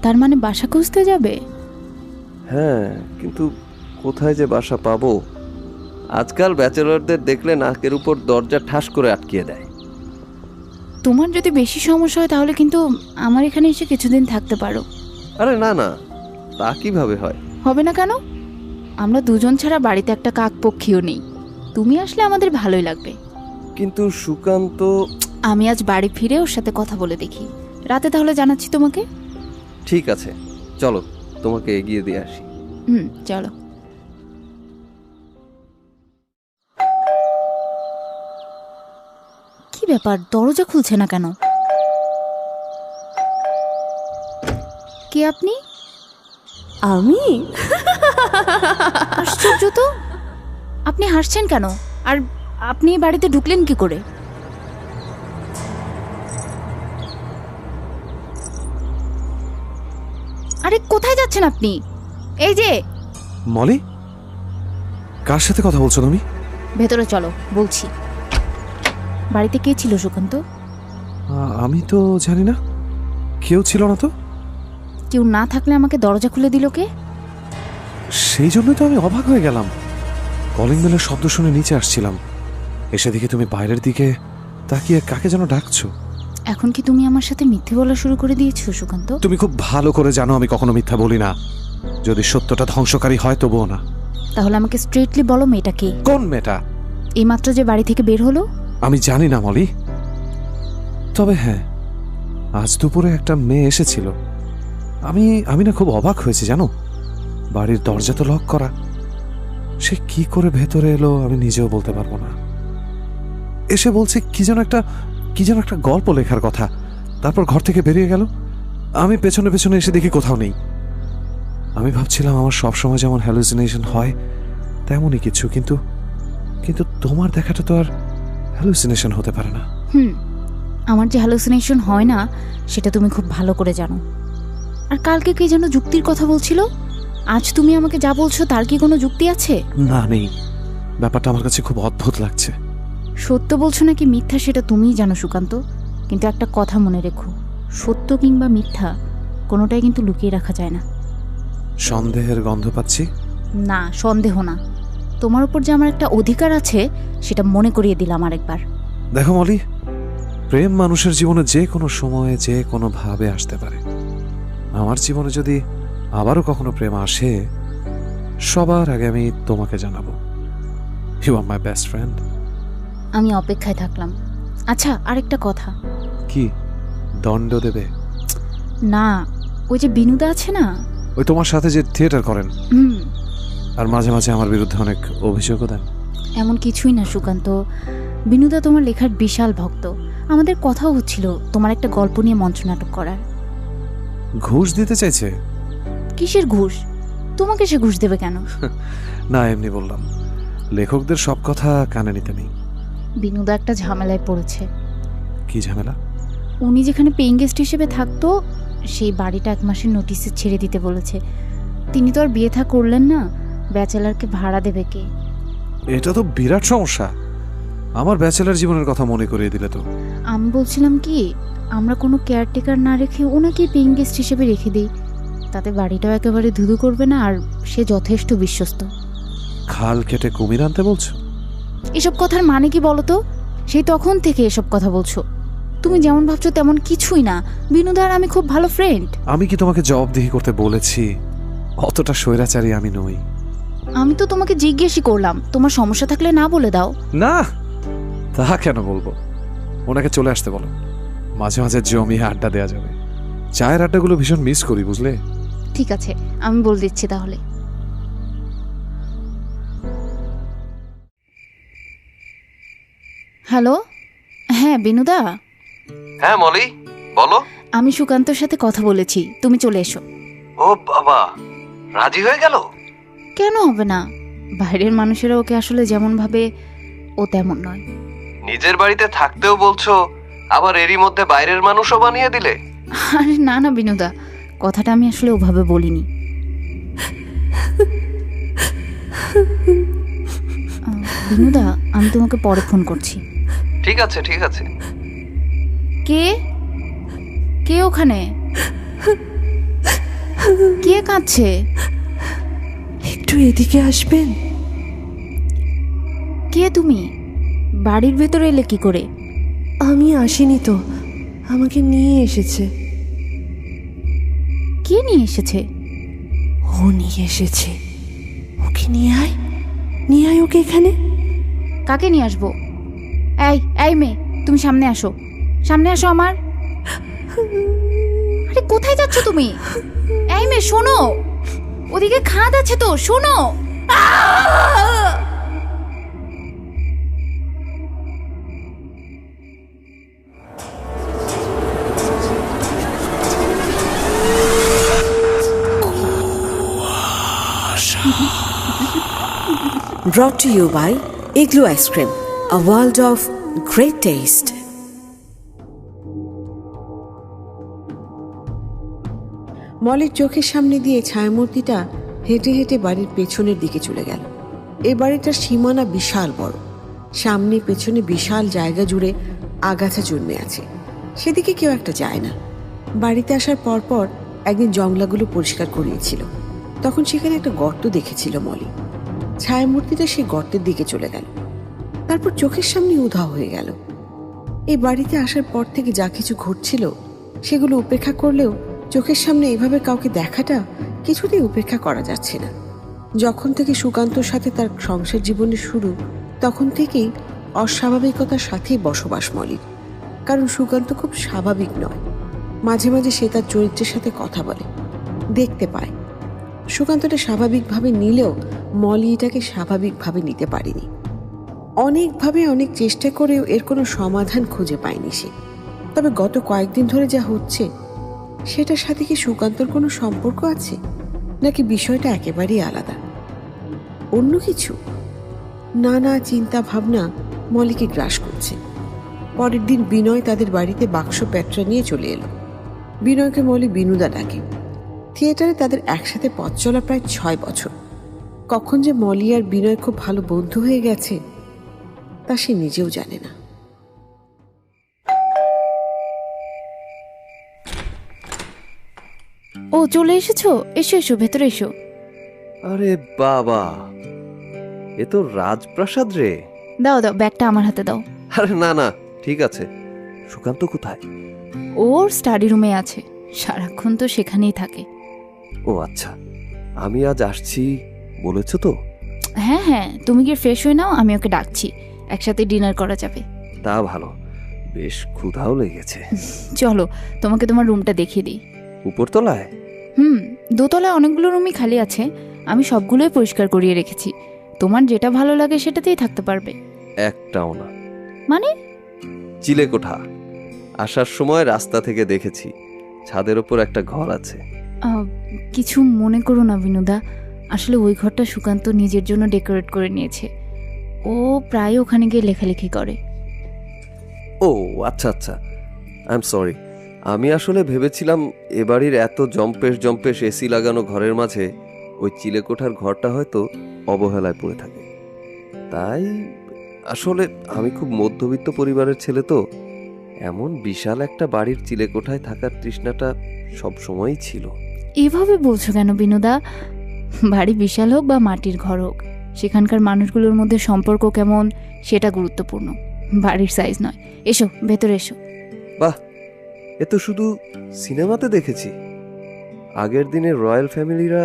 Speaker 4: তার মানে বাসা খুঁজতে যাবে?
Speaker 5: হ্যাঁ, কিন্তু কোথায় যে বাসা পাবো? আজকাল ব্যাচেলরদের দেখলে নাকের উপর দরজা ঠাস করে আটকিয়ে দেয়।
Speaker 4: তোমার যদি বেশি সমস্যা হয় তাহলে কিন্তু আমার এখানে এসে কিছুদিন থাকতে পারো।
Speaker 5: আরে না না, তা কিভাবে হয়?
Speaker 4: হবে না কেন? আমরা দুজন ছাড়া বাড়িতে একটা কাকপক্ষীও নেই। তুমি আসলে আমাদের ভালোই লাগবে।
Speaker 5: কিন্তু সুকান্ত।
Speaker 4: আমি আজ বাড়ি ফিরে ওর সাথে কথা বলে দেখি, রাতে তাহলে জানাচ্ছি তোমাকে।
Speaker 5: ঠিক আছে, চলো তোমাকে এগিয়ে দিয়ে আসি।
Speaker 4: চলো। কি ব্যাপার, দরজা খুলছে না কেন? কে আপনি?
Speaker 2: আমি?
Speaker 4: আশ্চর্য তো, আপনি হাসছেন কেন? আর আপনি বাড়িতে ঢুকলেন কি করে? আরে কোথায় যাচ্ছেন আপনি? এই যে।
Speaker 3: মলি, কার সাথে কথা বলছো তুমি?
Speaker 4: ভেতরে চলো, বলছি। বাড়িতে কে ছিল সুকান্ত?
Speaker 3: আমি তো জানি না, কেউ ছিল না তো।
Speaker 4: কেউ না থাকলে আমাকে দরজা খুলে দিল কে?
Speaker 3: সেই জন্যই তো আমি অবাক হয়ে গেলাম। কলিং বেলের শব্দ শুনে নিচে আসছিলাম, এসে দেখি তুমি বাইরের দিকে তাকিয়ে কাকে যেন ডাকছো।
Speaker 4: এখন কি তুমি আমার সাথে মিথ্যে বলা শুরু করে দিয়েছো সুকান্ত?
Speaker 3: তুমি খুব ভালো করে জানো আমি কখনো মিথ্যা বলি না, যদি সত্যটা ধ্বংসকারী হয় তবুও না।
Speaker 4: তাহলে আমাকে স্ট্রেটলি বলো, মেয়েটা কে?
Speaker 3: কোন মেয়েটা?
Speaker 4: এইমাত্র যে বাড়ি থেকে বের হলো।
Speaker 3: আমি জানি না মলি, তবে হ্যাঁ, আজ দুপুরে একটা মেয়ে এসেছিল। আমি না খুব অবাক হয়েছি জানো। বাড়ির দরজা তো লক করা, সে কি করে ভেতরে এলো আমি নিজেও বলতে পারবো না। এসে বলছে কি যেন একটা গল্প লেখার কথা, তারপর ঘর থেকে বেরিয়ে গেল। আমি পেছনে পেছনে এসে দেখি কোথাও নেই। আমি ভাবছিলাম আমার সবসময় যেমন হ্যালুসিনেশন হয় তেমনই কিছু, কিন্তু কিন্তু তোমার দেখাটা তো আর হ্যালুসিনেশন হতে পারে না।
Speaker 4: আমার যে হ্যালুসিনেশন হয় না সেটা তুমি খুব ভালো করে জানো। আর কালকে কে যেন যুক্তির কথা বলছিল, আজ তুমি আমাকে যা বলছো তার কি কোনো যুক্তি আছে?
Speaker 3: না, নেই। ব্যাপারটা আমার কাছে খুব অদ্ভুত লাগছে।
Speaker 4: সত্য বলছো নাকি মিথ্যা সেটা তুমিই জানো সুকান্ত, কিন্তু একটা কথা মনে রেখো, সত্য কিংবা মিথ্যা কোনোটাই কিন্তু লুকিয়ে রাখা যায় না।
Speaker 3: সন্দেহের গন্ধ পাচ্ছি।
Speaker 4: না, সন্দেহ না, তোমার উপর যে আমার একটা অধিকার আছে সেটা মনে করিয়ে দিলাম আরেকবার।
Speaker 3: দেখো মলি, প্রেম মানুষের জীবনে যে কোনো সময়ে যে কোনো ভাবে আসতে পারে। আমার জীবনে যদি আবারও কখনো প্রেম আসে, সবার আগে আমি তোমাকে জানাবো। You are my best friend.
Speaker 4: আমি অপেক্ষায় থাকলাম। আচ্ছা, আরেকটা কথা।
Speaker 3: কি দণ্ড দেবে?
Speaker 4: না, ওই যে বিনুদা আছে না,
Speaker 3: ওই তোমার সাথে যে থিয়েটার করেন
Speaker 4: হুম,
Speaker 3: আর মাঝে মাঝে আমার বিরুদ্ধে অনেক অভিযোগও দেন।
Speaker 4: এমন কিছুই না সুকান্ত, বিনুদা তোমার লেখার বিশাল ভক্ত। আমাদের কথাও হচ্ছিল তোমার একটা গল্প নিয়ে মঞ্চনাটক করার।
Speaker 3: ঘুষ দিতে চাইছে?
Speaker 4: কিসের ঘুষ? তোমাকে সে ঘুষ দেবে কেন?
Speaker 3: না, এমনি বললাম। লেখকদের সব কথা কানে নিতে নেই।
Speaker 4: বিনুদা একটা ঝামেলায় পড়েছে।
Speaker 3: কি ঝামেলা?
Speaker 4: উনি যেখানে পেইং গেস্ট হিসেবে থাকতো সেই বাড়িটা 1 মাসের নোটিসে ছেড়ে দিতে বলেছে। তিনি তো আর বিয়ে থা করলেন না, ব্যাচেলারকে ভাড়া দেবে কে?
Speaker 3: এটা তো বিরাট সমস্যা। আমার ব্যাচেলার জীবনের কথা মনে করিয়ে দিলে তো।
Speaker 4: আমি বলছিলাম কি, আমরা কোনো কেয়ারটেকার না রেখে ওনাকে পেইং গেস্ট হিসেবে রেখে দিই, তাতে বাড়িটাও একেবারে ধুধু করবে না, আর সে যথেষ্ট বিশ্বস্ত।
Speaker 3: খাল কেটে কুমির আনতে বলছো?
Speaker 4: এসব কথার মানে কি বলো তো? সেই তখন থেকে এসব কথা বলছো। তুমি যেমন ভাবছো তেমন কিছুই না। বিনুদা আর আমি খুব ভালো ফ্রেন্ড।
Speaker 3: আমি কি তোমাকে জবাবদিহি করতে বলেছি? অতটা স্বৈরাচারী আমি নই।
Speaker 4: আমি তো তোমাকে জিজ্ঞেসই করলাম, তোমার সমস্যা থাকলে না বলে দাও।
Speaker 3: না, তা কেন বলবো? ওনাকে চলে আসতে বলো, মাঝে মাঝে জমিয়ে আড্ডা দেওয়া যাবে। চায়ের আড্ডাগুলো ভীষণ মিস করি, বুঝলে?
Speaker 4: ঠিক আছে, আমি বলে দিচ্ছি তাহলে। হ্যালো, হ্যাঁ বিনুদা।
Speaker 5: হ্যাঁ মলি, বলো।
Speaker 4: আমি সুকান্তর সাথে কথা বলেছি, তুমি চলে এসো।
Speaker 5: ও বাবা, রাজি হয়ে গেল?
Speaker 4: কেন হবে না? বাইরের মানুষেরা ওকে আসলে যেমন ভাবে ও তেমন নয়।
Speaker 5: নিজের বাড়িতে থাকতেও বলছো, আবার এরই মধ্যে বাইরের মানুষও বানিয়ে দিলে?
Speaker 4: আরে না না বিনুদা, কথাটা আমি আসলে ওভাবে বলিনি। বিনুদা, আমি তোমাকে পরে ফোন করছি।
Speaker 5: ঠিক আছে ঠিক আছে।
Speaker 4: কে কে ওখানে? কে কাঁদছে?
Speaker 2: একটু এদিকে আসবেন?
Speaker 4: কে তুমি? বাড়ির ভেতরে এলে কি করে?
Speaker 2: আমি আসিনি তো, আমাকে নিয়ে এসেছে।
Speaker 4: কে নিয়ে এসেছে?
Speaker 2: ও নিয়ে এসেছে। ওকে নিয়ে আয় ওকে এখানে।
Speaker 4: কাকে নিয়ে আসবো? এই এই মেয়ে, তুমি সামনে আসো, সামনে আসো আমার। আরে কোথায় যাচ্ছ তুমি? এই মেয়ে শোনো, ওদিকে খাদ আছে তো, শোনো।
Speaker 2: Brought to you by Igloo Ice Cream, a world of great taste. মলের চোখের সামনে দিয়ে ছায়ামূর্তিটা হেঁটে হেঁটে বাড়ির পেছনের দিকে চলে গেল। এই বাড়িটার সীমানা বিশাল বড়, সামনে পেছনে বিশাল জায়গা জুড়ে আগাছা জন্মে আছে। সেদিকে কেউ একটা যায় না। বাড়িতে আসার পরপর একদিন জংলাগুলো পরিষ্কার করিয়েছিল, তখন সেখানে একটা গর্ত দেখেছিল মলি। ছায়ামূর্তিটা সেই গর্তের দিকে চলে গেল, তারপর চোখের সামনে উধাও হয়ে গেল। এই বাড়িতে আসার পর থেকে যা কিছু ঘটছিল সেগুলো উপেক্ষা করলেও চোখের সামনে এভাবে কাউকে দেখাটা কিছুতেই উপেক্ষা করা যাচ্ছে না। যখন থেকে সুকান্তর সাথে তার সংসার জীবনের শুরু, তখন থেকেই অস্বাভাবিকতার সাথেই বসবাস মলির। কারণ সুকান্ত খুব স্বাভাবিক নয়, মাঝে মাঝে সে তার চরিত্রের সাথে কথা বলে, দেখতে পায়। সুকান্ত এটা স্বাভাবিকভাবে নিলেও মলি এটাকে স্বাভাবিকভাবে নিতে পারেনি। অনেকভাবে অনেক চেষ্টা করেও এর কোনো সমাধান খুঁজে পায়নি সে। তবে গত কয়েকদিন ধরে যা হচ্ছে সেটার সাথে কি সুকান্তর কোনো সম্পর্ক আছে, নাকি বিষয়টা একেবারেই আলাদা, অন্য কিছু? নানা চিন্তা ভাবনা মলিকে গ্রাস করছে। পরের দিন বিনয় তাদের বাড়িতে বাক্স প্যাটরা নিয়ে চলে এলো। বিনয়কে মলি বিনুদা ডাকে। থিয়েটারে তাদের একসাথে পথ চলা প্রায় 6 বছর। কখন যে মলি আর বিনয় খুব ভালো বন্ধু হয়ে গেছে তা সে নিজেও জানে না।
Speaker 4: ও চলে এসেছো, এসো এসো, ভেতরে এসো।
Speaker 5: আরে বাবা, এ তো রাজপ্রাসাদ রে।
Speaker 4: দাও দাও, ব্যাগটা আমার হাতে দাও।
Speaker 5: আরে না না, ঠিক আছে। সুকান্ত কোথায়?
Speaker 4: ওর স্টাডি রুমে আছে, সারাক্ষণ তো সেখানেই থাকে।
Speaker 5: ও আচ্ছা, আমি আজ আসছি বলেছো তো?
Speaker 4: হ্যাঁ হ্যাঁ, তুমি গিয়ে ফ্রেশ হয়ে নাও, আমি ওকে ডাকছি, একসাথে ডিনার করা যাবে।
Speaker 5: তা ভালো, বেশ ক্ষুধাও লেগেছে।
Speaker 4: চলো তোমাকে তোমার রুমটা দেখিয়ে দিই।
Speaker 5: উপরতলায়?
Speaker 4: দোতলায় অনেকগুলো রুমই খালি আছে, আমি সবগুলোই পরিষ্কার করিয়ে রেখেছি। তোমার যেটা ভালো লাগে সেটাতেই থাকতে পারবে।
Speaker 5: একটাও না।
Speaker 4: মানে?
Speaker 5: চিলেকোঠা। আসার সময় রাস্তা থেকে দেখেছি ছাদের ওপর একটা ঘর আছে।
Speaker 4: কিছু মনে করো না বিনুদা, আসলে ওই ঘরটা সুকান্ত নিজের জন্য ডেকোরেট করে নিয়েছে। ও প্রায় ওখানে গিয়ে লেখালেখি করে।
Speaker 5: ও আচ্ছা আচ্ছা, আই এম সরি। আমি আসলে ভেবেছিলাম এ বাড়ির এত জম্পেশ জম্পেশ এসি লাগানো ঘরের মাঝে ওই চিলেকোঠার ঘরটা হয়তো অবহেলায় পড়ে থাকে। তাই আসলে আমি খুব মধ্যবিত্ত পরিবারের ছেলে তো, এমন বিশাল একটা বাড়ির চিলেকোঠায় থাকার তৃষ্ণাটা সব সময়ই ছিল।
Speaker 4: এভাবে বলছো কেন বিনুদা? বাড়ি বিশাল হোক বা মাটির ঘর হোক, সেখানকার মানুষগুলোর মধ্যে সম্পর্ক কেমন সেটা গুরুত্বপূর্ণ, বাড়ির সাইজ নয়। এসো ভেতরে এসো।
Speaker 5: বাহ, এ তো শুধু সিনেমাতে দেখেছি। আগের দিনে রয়্যাল ফ্যামিলিরা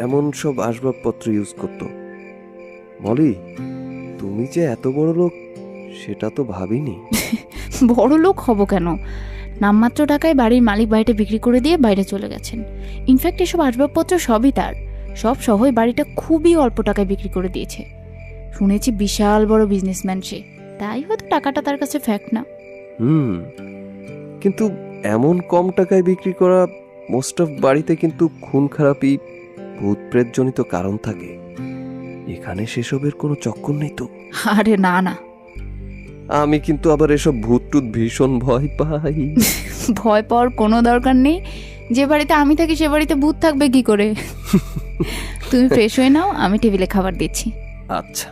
Speaker 5: এমন সব আসবাবপত্র ইউজ করত। মলি, তুমি যে এত বড় লোক সেটা তো ভাবিনি।
Speaker 4: বড় লোক হব কেন? নামমাত্র টাকায় বাড়ির মালিক বাড়িটা বিক্রি করে দিয়ে বাইরে চলে গেছেন। ইনফ্যাক্ট এসব আসবাবপত্র সবই তার, সব সহ বাড়িটা খুবই অল্প টাকায় বিক্রি করে দিয়েছে। শুনেছি বিশাল বড় বিজনেসম্যান সে, তাই হয়তো টাকাটা তার কাছে ফ্যাক্ট না।
Speaker 5: কিন্তু এমন কম টাকায় বিক্রি করা মোস্ট অফ বাড়িতে কিন্তু খুন খারাপি, ভূত প্রেত জনিত কারণ থাকে। এখানে সেসবের কোনো চক্কর নেই তো?
Speaker 4: আরে না না,
Speaker 5: আমি কিন্তু আবার এসব ভূত টুত ভীষণ ভয় পাই।
Speaker 4: ভয় পাওয়ার কোনো দরকার নেই। যে বাড়িতে আমি থাকি সে বাড়িতে ভূত থাকবে কি করে? তুমি ফ্রেশ হয়ে নাও, আমি টেবিলে খাবার দিচ্ছি।
Speaker 5: আচ্ছা।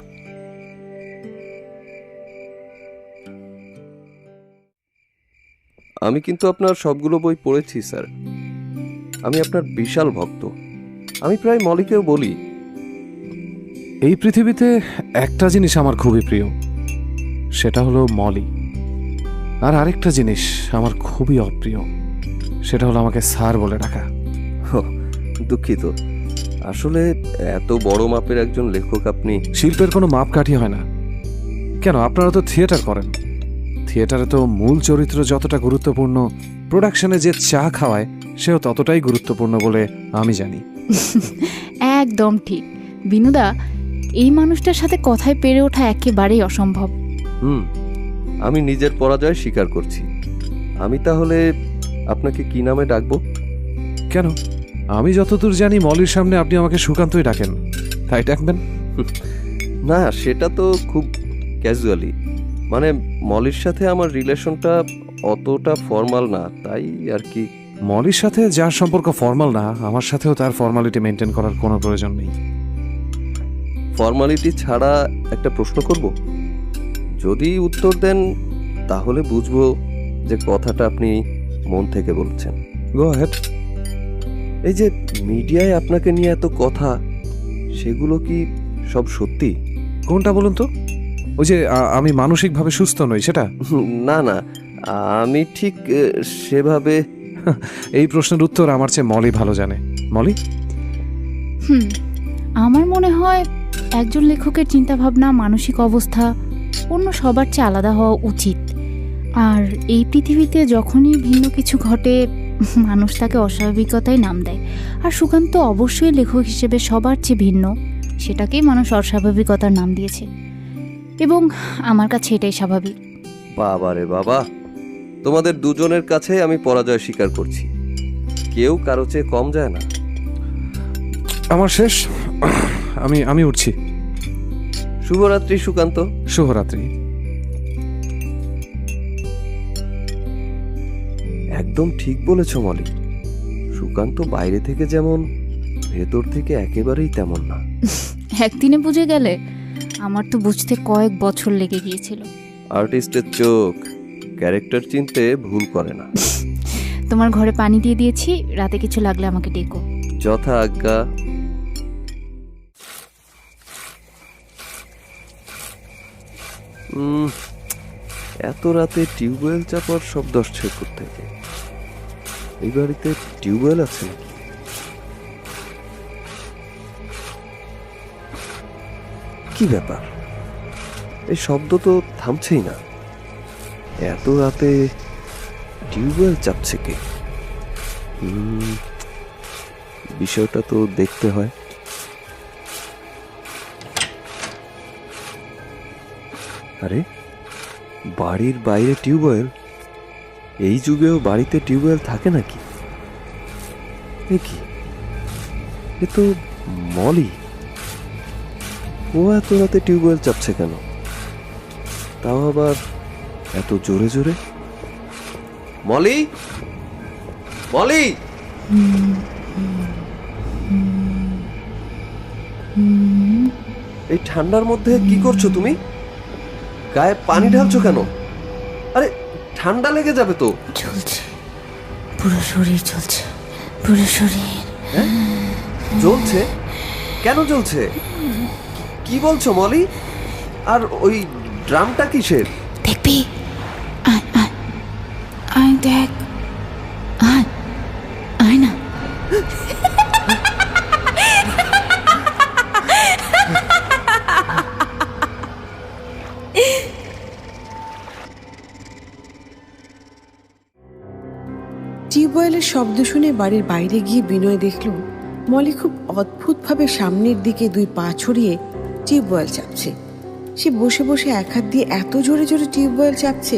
Speaker 5: আমি কিন্তু আপনার সবগুলো বই পড়েছি স্যার। আমি আপনার বিশাল ভক্ত। আমি প্রায় মলিকেও বলি।
Speaker 3: এই পৃথিবীতে একটা জিনিস আমার খুবই প্রিয়, সেটা হলো মলি। আর আরেকটা জিনিস আমার খুবই অপ্রিয়, সেটা হলো আমাকে স্যার বলে ডাকা।
Speaker 5: দুঃখিত, আসলে এত বড় মাপের একজন লেখক আপনি।
Speaker 3: শিল্পের কোনো মাপকাঠি হয় না। কেন, আপনারা তো থিয়েটার করেন। থিয়েটারে তো মূল চরিত্র যতটা গুরুত্বপূর্ণ, প্রোডাকশনে যে চা খাওয়ায় সেও ততটাই গুরুত্বপূর্ণ বলে আমি জানি।
Speaker 4: একদম ঠিক বিনুদা, এই মানুষটার সাথে কথায় পেরে ওঠা একেবারেই অসম্ভব।
Speaker 5: আমি নিজের পরাজয় স্বীকার করছি। আমি তাহলে আপনাকে কি নামে ডাকবো?
Speaker 3: কেন, আমি যতদূর জানি মলির সামনে আপনি আমাকে সুকান্তই ডাকেন, তাই ডাকবেন?
Speaker 5: না, সেটা তো খুব ক্যাজুয়ালি। মানে মলির সাথে আমার রিলেশনটা অতটা ফর্মাল না, তাই আর কি।
Speaker 3: মলির সাথে যার সম্পর্ক ফর্মাল না, আমার সাথেও তার ফর্মালিটি মেনটেন করার কোনো প্রয়োজন নেই।
Speaker 5: ফর্মালিটি ছাড়া একটা প্রশ্ন করব, যদি উত্তর দেন তাহলে বুঝবো যে কথাটা আপনি মন থেকে বলছেন।
Speaker 3: গো আহেড।
Speaker 5: এই যে মিডিয়ায় আপনাকে নিয়ে এত কথা, সেগুলো কি সব সত্যি?
Speaker 3: কোনটা বলুন তো? ওই যে আমি মানসিকভাবে সুস্থ নই সেটা?
Speaker 5: না না, আমি ঠিক সেভাবে।
Speaker 3: এই প্রশ্নের উত্তর আমার চেয়ে মলি ভালো জানে। মলি?
Speaker 4: আমার মনে হয় একজন লেখকের চিন্তাভাবনা, মানসিক অবস্থা অন্য সবার চেয়ে আলাদা হওয়া উচিত। আর এই পৃথিবীতে যখনই ভিন্ন কিছু ঘটে মানুষ তাকে অস্বাভাবিকতায় নাম দেয়। আর সুকান্ত অবশ্যই লেখক হিসেবে সবার চেয়ে ভিন্ন, সেটাকেই মানুষ অস্বাভাবিকতার নাম দিয়েছে, এবং আমার কাছে এটাই স্বাভাবিক।
Speaker 5: বাবা রে বাবা, তোমাদের দুজনের কাছে আমি পরাজয় স্বীকার করছি। কেউ কারো চেয়ে কম যায় না।
Speaker 3: আমার শেষ, আমি উঠছি।
Speaker 5: শুভরাত্রি সুকান্ত।
Speaker 3: শুভরাত্রি।
Speaker 5: একদম ঠিক বলেছ মলি। সুকান্ত বাইরে থেকে যেমন, ভেতর থেকে একেবারেই তেমন না।
Speaker 4: একদিনে বুঝে গেলে? আমার তো বুঝতে কয়েক বছর লেগে গিয়েছিল।
Speaker 5: আর্টিস্টের চোখ ক্যারেক্টার চিনতে ভুল করে না।
Speaker 4: তোমার ঘরে পানি দিয়ে দিয়েছি, রাতে কিছু লাগলে আমাকে ডেকো।
Speaker 5: যথা আজ্ঞা। এত রাতে টিউবওয়েল চাপার শব্দ আসছে কোত্থেকে? এই বাড়িতে টিউবওয়েল আছে নাকি? কি ব্যাপার, এই শব্দ তো থামছেই না। এত রাতে টিউবওয়েল চাপছে কে? বিষয়টা তো দেখতে হয়। আরে, বাড়ির বাইরে টিউবওয়েল? এই যুগেও বাড়িতে টিউবওয়েল থাকে নাকি? এ কি, এ তো মলি। ও এত রাতে টিউবওয়েল চাপছে কেন? তাও আবার এত জোরে জোরে। মলি, মলি! এই ঠান্ডার মধ্যে কি করছো তুমি? গায়ে পানি ঢালছো কেন? আরে, ঠান্ডা লেগে যাবে তো।
Speaker 7: চলছে, পুরো শরীর চলছে, পুরো শরীর।
Speaker 5: হ্যাঁ, জ্বলছে? কেন জ্বলছে? কি বলছো মলি? আর ওই ড্রামটা কিসের?
Speaker 7: দেখবি? আয় আয় আয়, দেখ, আয় আয় না।
Speaker 2: টিউবওয়েলের শব্দ শুনে বাড়ির বাইরে গিয়ে বিনয় দেখল মলি খুব অদ্ভুতভাবে সামনের দিকে দুই পা ছড়িয়ে টিউবওয়েল চাপছে। সে বসে বসে এক হাত দিয়ে এত জোরে জোরে টিউবওয়েল চাপছে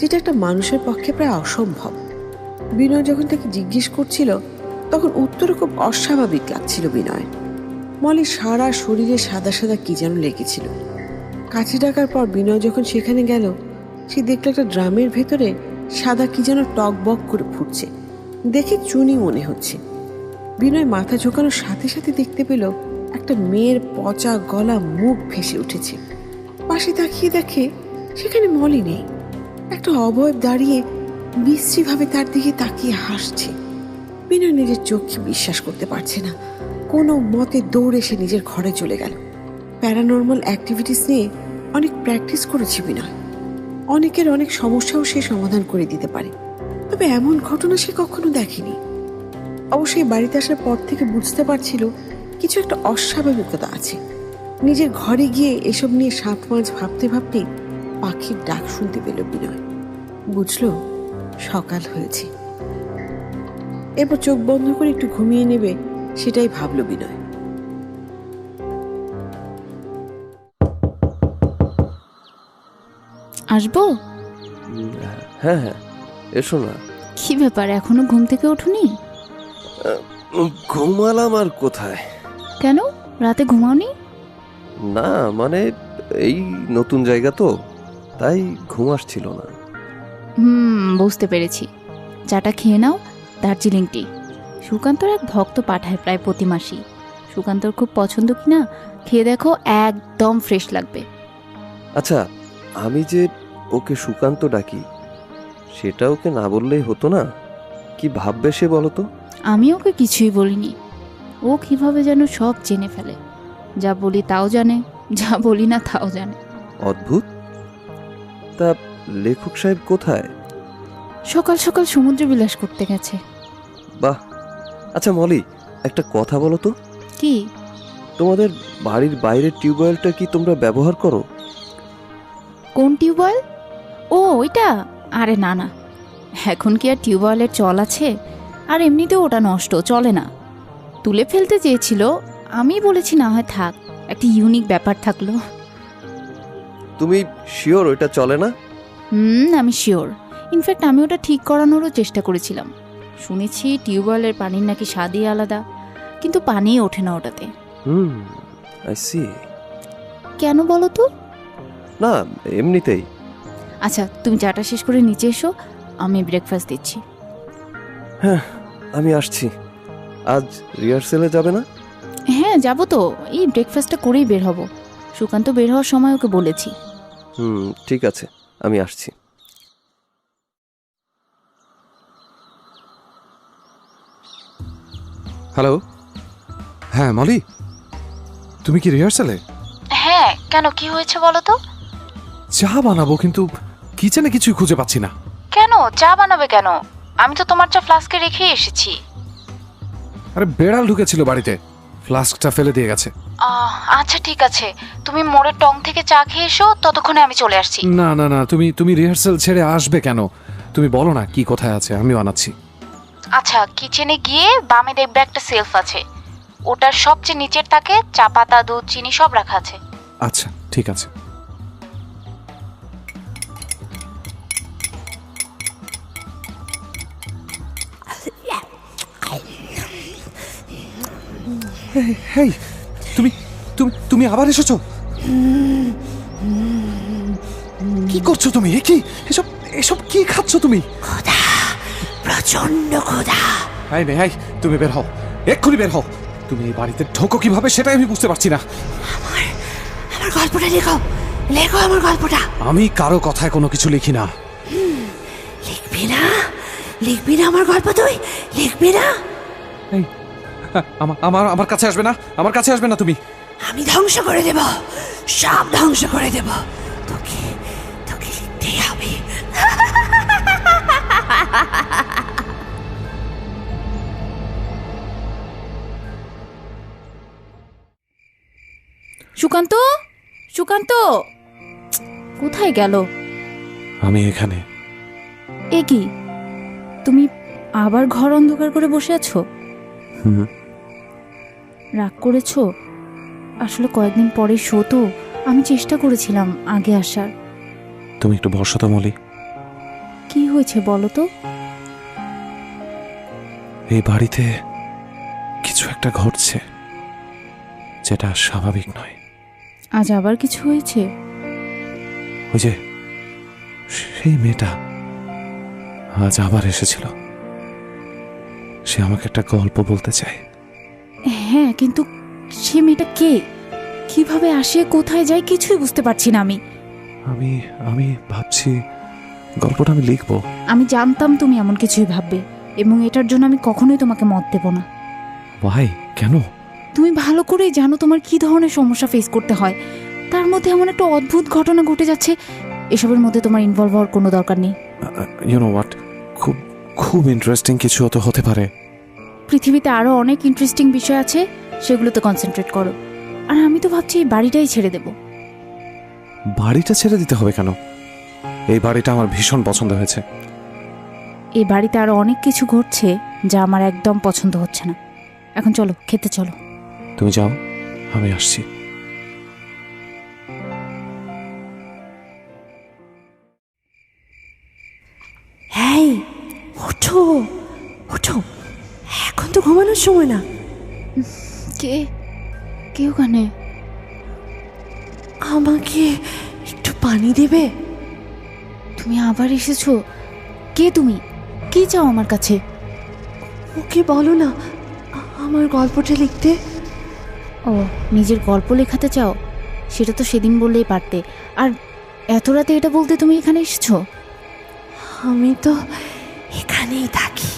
Speaker 2: যেটা একটা মানুষের পক্ষে প্রায় অসম্ভব। বিনয় যখন তাকে জিজ্ঞেস করছিল তখন উত্তরে খুব অস্বাভাবিক লাগছিল বিনয়। মলির সারা শরীরে সাদা সাদা কি যেন লেগেছিল। কাছে ডাকার পর বিনয় যখন সেখানে গেল, সে দেখল একটা ড্রামের ভেতরে সাদা কি যেন টক বক করে ফুটছে। দেখে চুনি মনে হচ্ছে। বিনয় মাথা ঝোঁকানোর সাথে সাথে দেখতে পেল একটা মেয়ের পচা গলা মুখ ভেসে উঠেছে। পাশে তাকিয়ে দেখে সেখানে মলি নেই। একটা অবয়ব দাঁড়িয়ে বিশ্রীভাবে তার দিকে তাকিয়ে হাসছে। বিনয় নিজের চোখকে বিশ্বাস করতে পারছে না। কোনো মতে দৌড়ে সে নিজের ঘরে চলে গেল। প্যারানর্মাল অ্যাক্টিভিটিস নিয়ে অনেক প্র্যাকটিস করেছে বিনয়। অনেকের অনেক সমস্যাও সে সমাধান করে দিতে পারে, তবে এমন ঘটনা সে কখনো দেখেনি। অবশ্যই বাড়িতে আসার পর থেকে বুঝতে পারছিল কিছু একটা অস্বাভাবিকতা আছে। নিজের ঘরে গিয়ে এসব নিয়ে 7 মাস ভাবতে ভাবতে পাখির ডাক শুনতে পেল বিনয়। বুঝলো সকাল হয়েছে। এরপর চোখ বন্ধ করে একটু ঘুমিয়ে নেবে, সেটাই ভাবলো বিনয়।
Speaker 4: আসবো?
Speaker 5: হ্যাঁ হ্যাঁ, এসো না।
Speaker 4: কি ব্যাপার, এখনো ঘুম থেকে ওঠোনি?
Speaker 5: ঘুমালাম আর কোথায়?
Speaker 4: কেন, রাতে ঘুমাওনি?
Speaker 5: না মানে, এই নতুন জায়গা তো, তাই ঘুম আসছিল না।
Speaker 4: বুঝতে পেরেছি। চাটা খেয়ে নাও, দার্জিলিং টি। সুকান্তর এক ভক্ত পাঠায় প্রায় প্রতি মাসেই। সুকান্তর খুব পছন্দ কিনা, খেয়ে দেখো, একদম ফ্রেশ লাগবে।
Speaker 5: আচ্ছা, আমি যে ওকে সুকান্ত ডাকি, সেটা ওকে না বললেই হতো না? কি ভাববে সে বলো তো?
Speaker 4: আমি ওকে কিছুই বলিনি। ও কিভাবে যেন সব জেনে ফেলে। যা বলি তাও জানে, যা বলি না তাও জানে।
Speaker 5: অদ্ভুত। তা লেখক সাহেব কোথায়?
Speaker 4: সকাল সকাল সমুদ্র বিলাস করতে গেছে।
Speaker 5: বাহ। আচ্ছা মলি, একটা কথা বলো তো।
Speaker 4: কি?
Speaker 5: তোমাদের বাড়ির বাইরের টিউবওয়েলটা কি তোমরা ব্যবহার করো?
Speaker 4: কোন টিউবওয়েল? ও ওইটা, আরে না না, এখন কি আর টিউবওয়েলের চল আছে? আর এমনিতেও ওটা নষ্ট, চলে না। তুলে ফেলতে চেয়েছিল, আমি বলেছি না হয় থাক, একটা ইউনিক ব্যাপার থাকলো।
Speaker 5: তুমি শিওর ওইটা চলে না?
Speaker 4: আমি শিওর। ইনফ্যাক্ট আমি ওটা ঠিক করানোরও চেষ্টা করেছিলাম। শুনেছি টিউবওয়েলের পানির নাকি স্বাদই আলাদা, কিন্তু পানিই ওঠে না ওটাতে।
Speaker 5: I see.
Speaker 4: কেন বলো তো?
Speaker 5: না, এমনিতেই।
Speaker 4: আচ্ছা, তুমি চাটা শেষ করে নিচে এসো, আমি ব্রেকফাস্ট দিচ্ছি।
Speaker 5: হ্যাঁ, আমি আসছি। আজ রিহার্সেলে যাবে না?
Speaker 4: হ্যাঁ যাবো তো, এই ব্রেকফাস্টটা করেই বের হব। সুকান্ত বের হওয়ার সময় ওকে বলেছি।
Speaker 5: ঠিক আছে, আমি আসছি।
Speaker 3: হ্যালো, হ্যাঁ মলি, তুমি কি রিহার্সালে?
Speaker 4: হ্যাঁ, কেন কি হয়েছে বলো তো?
Speaker 3: চা বানাবো, কিন্তু কিচেনে কিছুই খুঁজে পাচ্ছি না।
Speaker 4: কেন চা বানাবে কেন? আমি তো তোমার চা ফ্লাস্কে রেখে এসেছি।
Speaker 3: আরে বেড়াল ঢুকেছিল বাড়িতে, ফ্লাস্কটা ফেলে দিয়ে গেছে।
Speaker 4: আচ্ছা ঠিক আছে, তুমি মোড়ের টং থেকে চা খেয়ে এসো, ততক্ষণে আমি চলে আসছি।
Speaker 3: না না না, তুমি রিহার্সাল ছেড়ে আসবে কেন? তুমি বলো না কি কোথায় আছে, আমি বানাচ্ছি।
Speaker 4: আচ্ছা, কিচেনে গিয়ে বামে দেখবে একটা সেলফ আছে, ওটার সবচেয়ে নিচের তাকে চা পাতা, দুধ, চিনি সব রাখা আছে।
Speaker 3: আচ্ছা ঠিক আছে। হেই, তুমি তুমি তুমি আবার এসেছো? কি করছো তুমি? কি এসব এসব কি খাচ্ছ তুমি?
Speaker 7: খোদা, প্রচন্ড খোদা।
Speaker 3: হাই নে, হাই, তুমি বের হও, এক্ষুনি বের হও। তুমি এই বাড়িতে ঢোকো কিভাবে সেটাই আমি বুঝতে পারছি না।
Speaker 7: আমার গল্পটা লেখো, লেখো আমার গল্পটা।
Speaker 3: আমি কারো কথায় কোনো কিছু লিখি না।
Speaker 7: লিখবি না? লিখবি না আমার গল্প? তুই লিখবি না?
Speaker 3: এই, আমার আমার কাছে আসবে না, আমার কাছে আসবে না তুমি।
Speaker 7: আমি ধ্বংস করে দেব, সব ধ্বংস করে দেব। তোকে তোকে লিখতেই হবে।
Speaker 4: সুকান্ত, সুকান্ত কোথায় গেল?
Speaker 3: আমি এখানে।
Speaker 4: এ কি, তুমি আবার ঘর অন্ধকার করে বসে আছো? রাগ করেছো? আসলে কয়েকদিন পরে শো তো, আমি চেষ্টা করেছিলাম আগে আসার।
Speaker 3: তুমি একটু বসো তো মলি।
Speaker 4: কি হয়েছে বলো তো?
Speaker 3: এই বাড়িতে কিছু একটা ঘটছে যেটা স্বাভাবিক নয়।
Speaker 4: আজ আবার কিছু হয়েছে?
Speaker 3: ওই যে সেই মেয়েটা আজ আবার এসেছিল, সে আমাকে একটা গল্প বলতে চায়।
Speaker 4: হ্যাঁ, কিন্তু সে মেয়েটা কে, কিভাবে আসে, কোথায় যায়, কিছুই বুঝতে পারছি না আমি।
Speaker 3: আমি আমি ভাবছি গল্পটা আমি লিখবো।
Speaker 4: আমি জানতাম তুমি এমন কিছুই ভাববে, এবং এটার জন্য আমি কখনোই তোমাকে মত দেব না।
Speaker 3: ভাই কেন?
Speaker 4: তুমি ভালো করেই জানো তোমার কি ধরনের সমস্যা ফেস করতে হয়, তার মধ্যে এমন একটা অদ্ভুত ঘটনা ঘটে যাচ্ছে। এসবের মধ্যে তোমার ইনভলভ হওয়ার কোনো দরকার নেই।
Speaker 3: ইউ নো হোয়াট, খুব খুব ইন্টারেস্টিং কিছু তো হতে পারে।
Speaker 4: পৃথিবীতে আরো অনেক ইন্টারেস্টিং বিষয় আছে, সেগুলোতে কনসেন্ট্রেট করো। আর আমি তো ভাবছি এই বাড়িটাই ছেড়ে দেব।
Speaker 3: বাড়িটা ছেড়ে দিতে হবে কেন? এই বাড়িটা আমার ভীষণ পছন্দ হয়েছে।
Speaker 4: এই বাড়িতে আরো অনেক কিছু ঘটছে যা আমার একদম পছন্দ হচ্ছে না। এখন চলো, খেতে চলো।
Speaker 3: তুমি যাও, আমি আসছি।
Speaker 7: এই ওঠো, ওঠো, এখন তো ঘুমানোর সময় না।
Speaker 4: কে কে ওখানে?
Speaker 7: আমাকে একটু পানি দেবে?
Speaker 4: তুমি আবার এসেছো? কে তুমি? কি চাও আমার কাছে?
Speaker 7: ওকে বলো না আমার গল্পটা লিখতে।
Speaker 4: ও, নিজের গল্প লেখাতে চাও? সেটা তো সেদিন বললেই পারতে। আর এত রাতে এটা বলতে তুমি এখানে এসেছো?
Speaker 7: আমি তো এখানেই থাকি,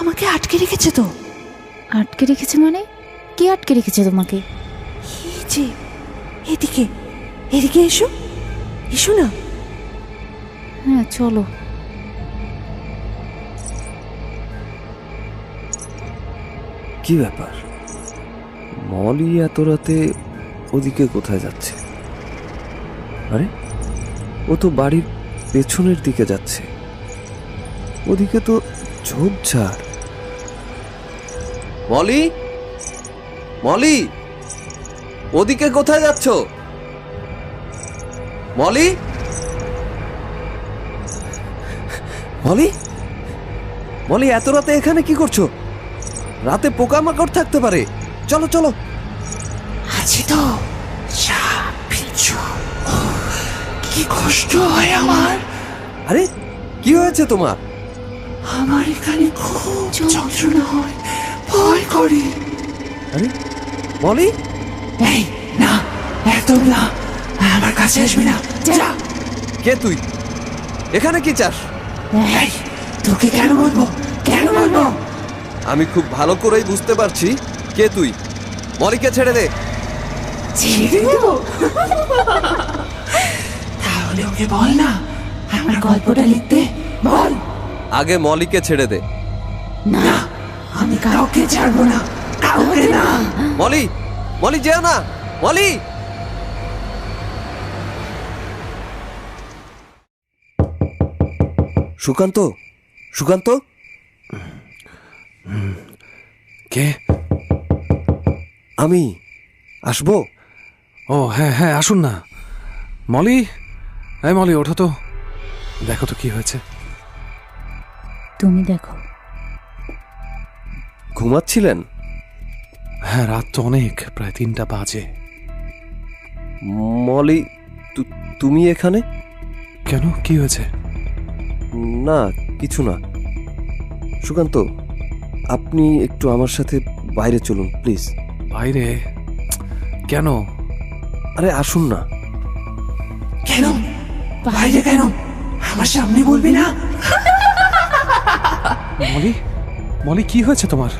Speaker 7: আমাকে আটকে রেখেছে তো।
Speaker 4: আটকে রেখেছে মানে? কে আটকে রেখেছে তোমাকে?
Speaker 7: এই যে এদিকে, এদিকে এসো, এসো না।
Speaker 4: হ্যাঁ চলো।
Speaker 5: কি ব্যাপার, মলি এত রাতে ওদিকে কোথায় যাচ্ছে? আরে ও তো বাড়ির পেছনের দিকে যাচ্ছে। ওদিকে তো ঝোপঝাড়। মলি, মলি, ওদিকে কোথায় যাচ্ছ? মলি, মলি, মলি, এত রাতে এখানে কি করছো? রাতে পোকামাকড় থাকতে পারে। চলো চলো।
Speaker 1: আছি তো, সাপ বিচ্ছু। কি কষ্ট হয় আমার।
Speaker 5: আরে কি হয়েছে তোমার?
Speaker 1: আমার এখানে খুব যন্ত্রণা হয়, ভয় করি।
Speaker 5: আরে মলি,
Speaker 1: এই না, একদম না, আমার কাছে আসবি না, যা।
Speaker 5: কে তুই? এখানে কি চাস?
Speaker 1: এই, তোকে কেন বলবো, কেন বলবো?
Speaker 5: আমি খুব ভালো করেই বুঝতে পারছি কে তুই। মলিকে ছেড়ে দে।
Speaker 1: ছেড়ে দেবো? তাহলে ওকে বল না আমার গল্পটা লিখতে, বল।
Speaker 5: আগে মলিকে ছেড়ে দে।
Speaker 1: না, আমি কাউকে ছাড়বো না, কাউকে না।
Speaker 5: মলি, মলি যেও না, মলি। সুকান্ত, সুকান্ত,
Speaker 3: কে?
Speaker 5: আমি আসবো?
Speaker 3: ও হ্যাঁ হ্যাঁ, আসুন না। মলি, এই মলি, ওঠো তো, দেখো তো কি হয়েছে।
Speaker 4: তুমি দেখো।
Speaker 5: ঘুমাচ্ছিলেন?
Speaker 3: হ্যাঁ, রাত তো অনেক, প্রায় 3টা বাজে।
Speaker 5: মলি, তুমি এখানে?
Speaker 3: কেন, কি হয়েছে?
Speaker 5: না, কিছু না। সুকান্ত, আপনি একটু আমার সাথে বাইরে চলুন প্লিজ।
Speaker 3: বাইরে? কেন?
Speaker 5: আরে আসুন না।
Speaker 1: কেন বাইরে কেন? আমার সামনে বলবি না?
Speaker 3: মলি, মলি, কি হয়েছে তোমার?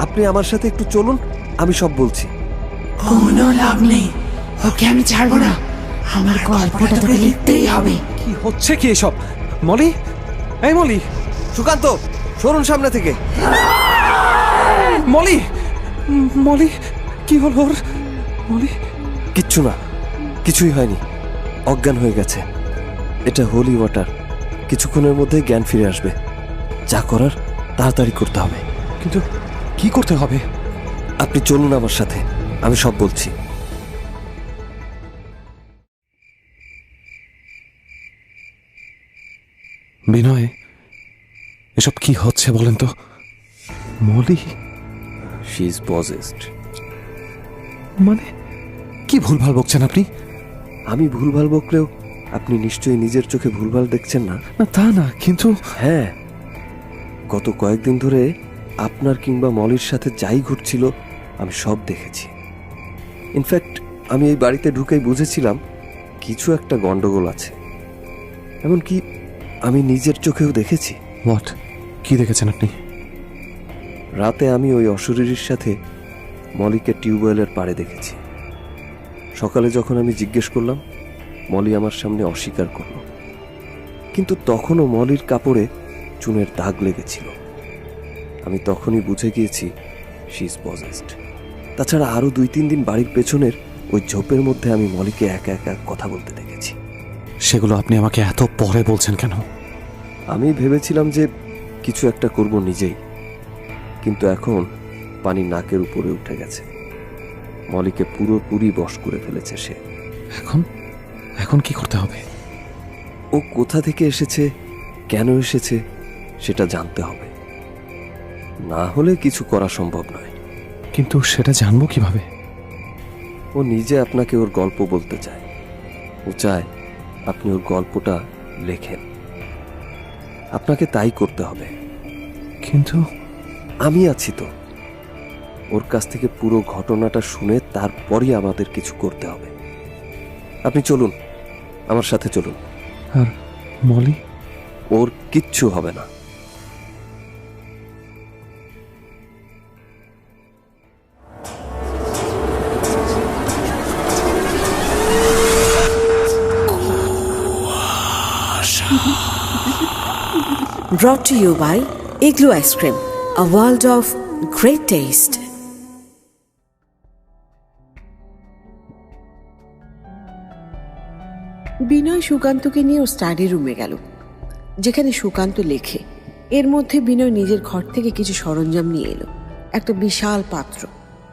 Speaker 5: আপনি আমার সাথে একটু চলুন, আমি সব বলছি।
Speaker 1: কোনো লাভ নেই, ওকে আমি ছাড়বো না। আমার গল্পটা তোকে লিখতেই হবে।
Speaker 3: কি হচ্ছে কি এসব? মলি, এই মলি,
Speaker 5: সুকান্ত, সরুন সামনে থেকে।
Speaker 3: মলি, মলি, কি হলো ওর? মলি,
Speaker 5: কিচ্ছু না, কিছুই হয়নি, অজ্ঞান হয়ে গেছে। এটা হোলি ওয়াটার, কিছুক্ষণের মধ্যেই জ্ঞান ফিরে আসবে। যা করার তাড়াতাড়ি করতে হবে।
Speaker 3: কিন্তু কি করতে হবে?
Speaker 5: আপনি চলুন আমার সাথে, আমি সব বলছি।
Speaker 3: বিনয়, এসব কি হচ্ছে বলেন তো? Molly
Speaker 5: she is possessed.
Speaker 3: মানে কি ভুলভাল বকছেন আপনি?
Speaker 5: আমি ভুলভাল বকলেও আপনি নিশ্চয়ই নিজের চোখে ভুলভাল দেখছেন না?
Speaker 3: না তা না, কিন্তু
Speaker 5: হ্যাঁ, গত কয়েকদিন ধরে আপনার কিংবা মলির সাথে যাই ঘটছিল আমি সব দেখেছি। ইনফ্যাক্ট আমি এই বাড়িতে ঢুকেই বুঝেছিলাম কিছু একটা গন্ডগোল আছে। এমনকি আমি নিজের চোখেও দেখেছি।
Speaker 3: হোয়াট? কি দেখেছেন আপনি?
Speaker 5: রাতে আমি ওই অশরীরীর সাথে মলিকে টিউবওয়েলের পাড়ে দেখেছি। সকালে যখন আমি জিজ্ঞেস করলাম, মলি আমার সামনে অস্বীকার করল। কিন্তু তখনও মলির কাপড়ে চুনের দাগ লেগেছিল। আমি তখনই বুঝে গিয়েছি শি ইজ পজেসড। তাছাড়া আরও 2-3 দিন বাড়ির পেছনের ওই ঝোপের মধ্যে আমি মলিকে একা একা কথা বলতে দেখেছি।
Speaker 3: সেগুলো আপনি আমাকে এত পরে বলছেন কেন?
Speaker 5: আমি ভেবেছিলাম যে কিছু একটা করব নিজেই, কিন্তু এখন পানি নাকের উপরে উঠে গেছে। মলিকে পুরোপুরি বশ করে ফেলেছে সে।
Speaker 3: এখন এখন কি করতে হবে?
Speaker 5: ও কোথা থেকে এসেছে, কেন এসেছে সেটা জানতে হবে, না হলে কিছু করা সম্ভব নয়।
Speaker 3: কিন্তু সেটা জানবো কিভাবে?
Speaker 5: ও নিজে আপনাকে ওর গল্প বলতে চায়। ও চায় আপনি ওর গল্পটা লেখেন। আপনাকে তাই করতে হবে।
Speaker 3: কিন্তু
Speaker 5: আমি আছি তো। ওর কাছ থেকে পুরো ঘটনাটা শুনে তারপরই আমাদের কিছু করতে হবে। আপনি চলুন, আমার সাথে চলুন।
Speaker 3: আর মলি?
Speaker 5: ওর কিচ্ছু হবে না।
Speaker 2: Brought to you by Igloo Ice Cream, a world of great taste. বিনয় সুকান্তকে নিয়ে ওর স্টাডি রুমে গেল, যেখানে সুকান্ত লেখে। এর মধ্যে বিনয় নিজের ঘর থেকে কিছু সরঞ্জাম নিয়ে এলো। একটা বিশাল পাত্র,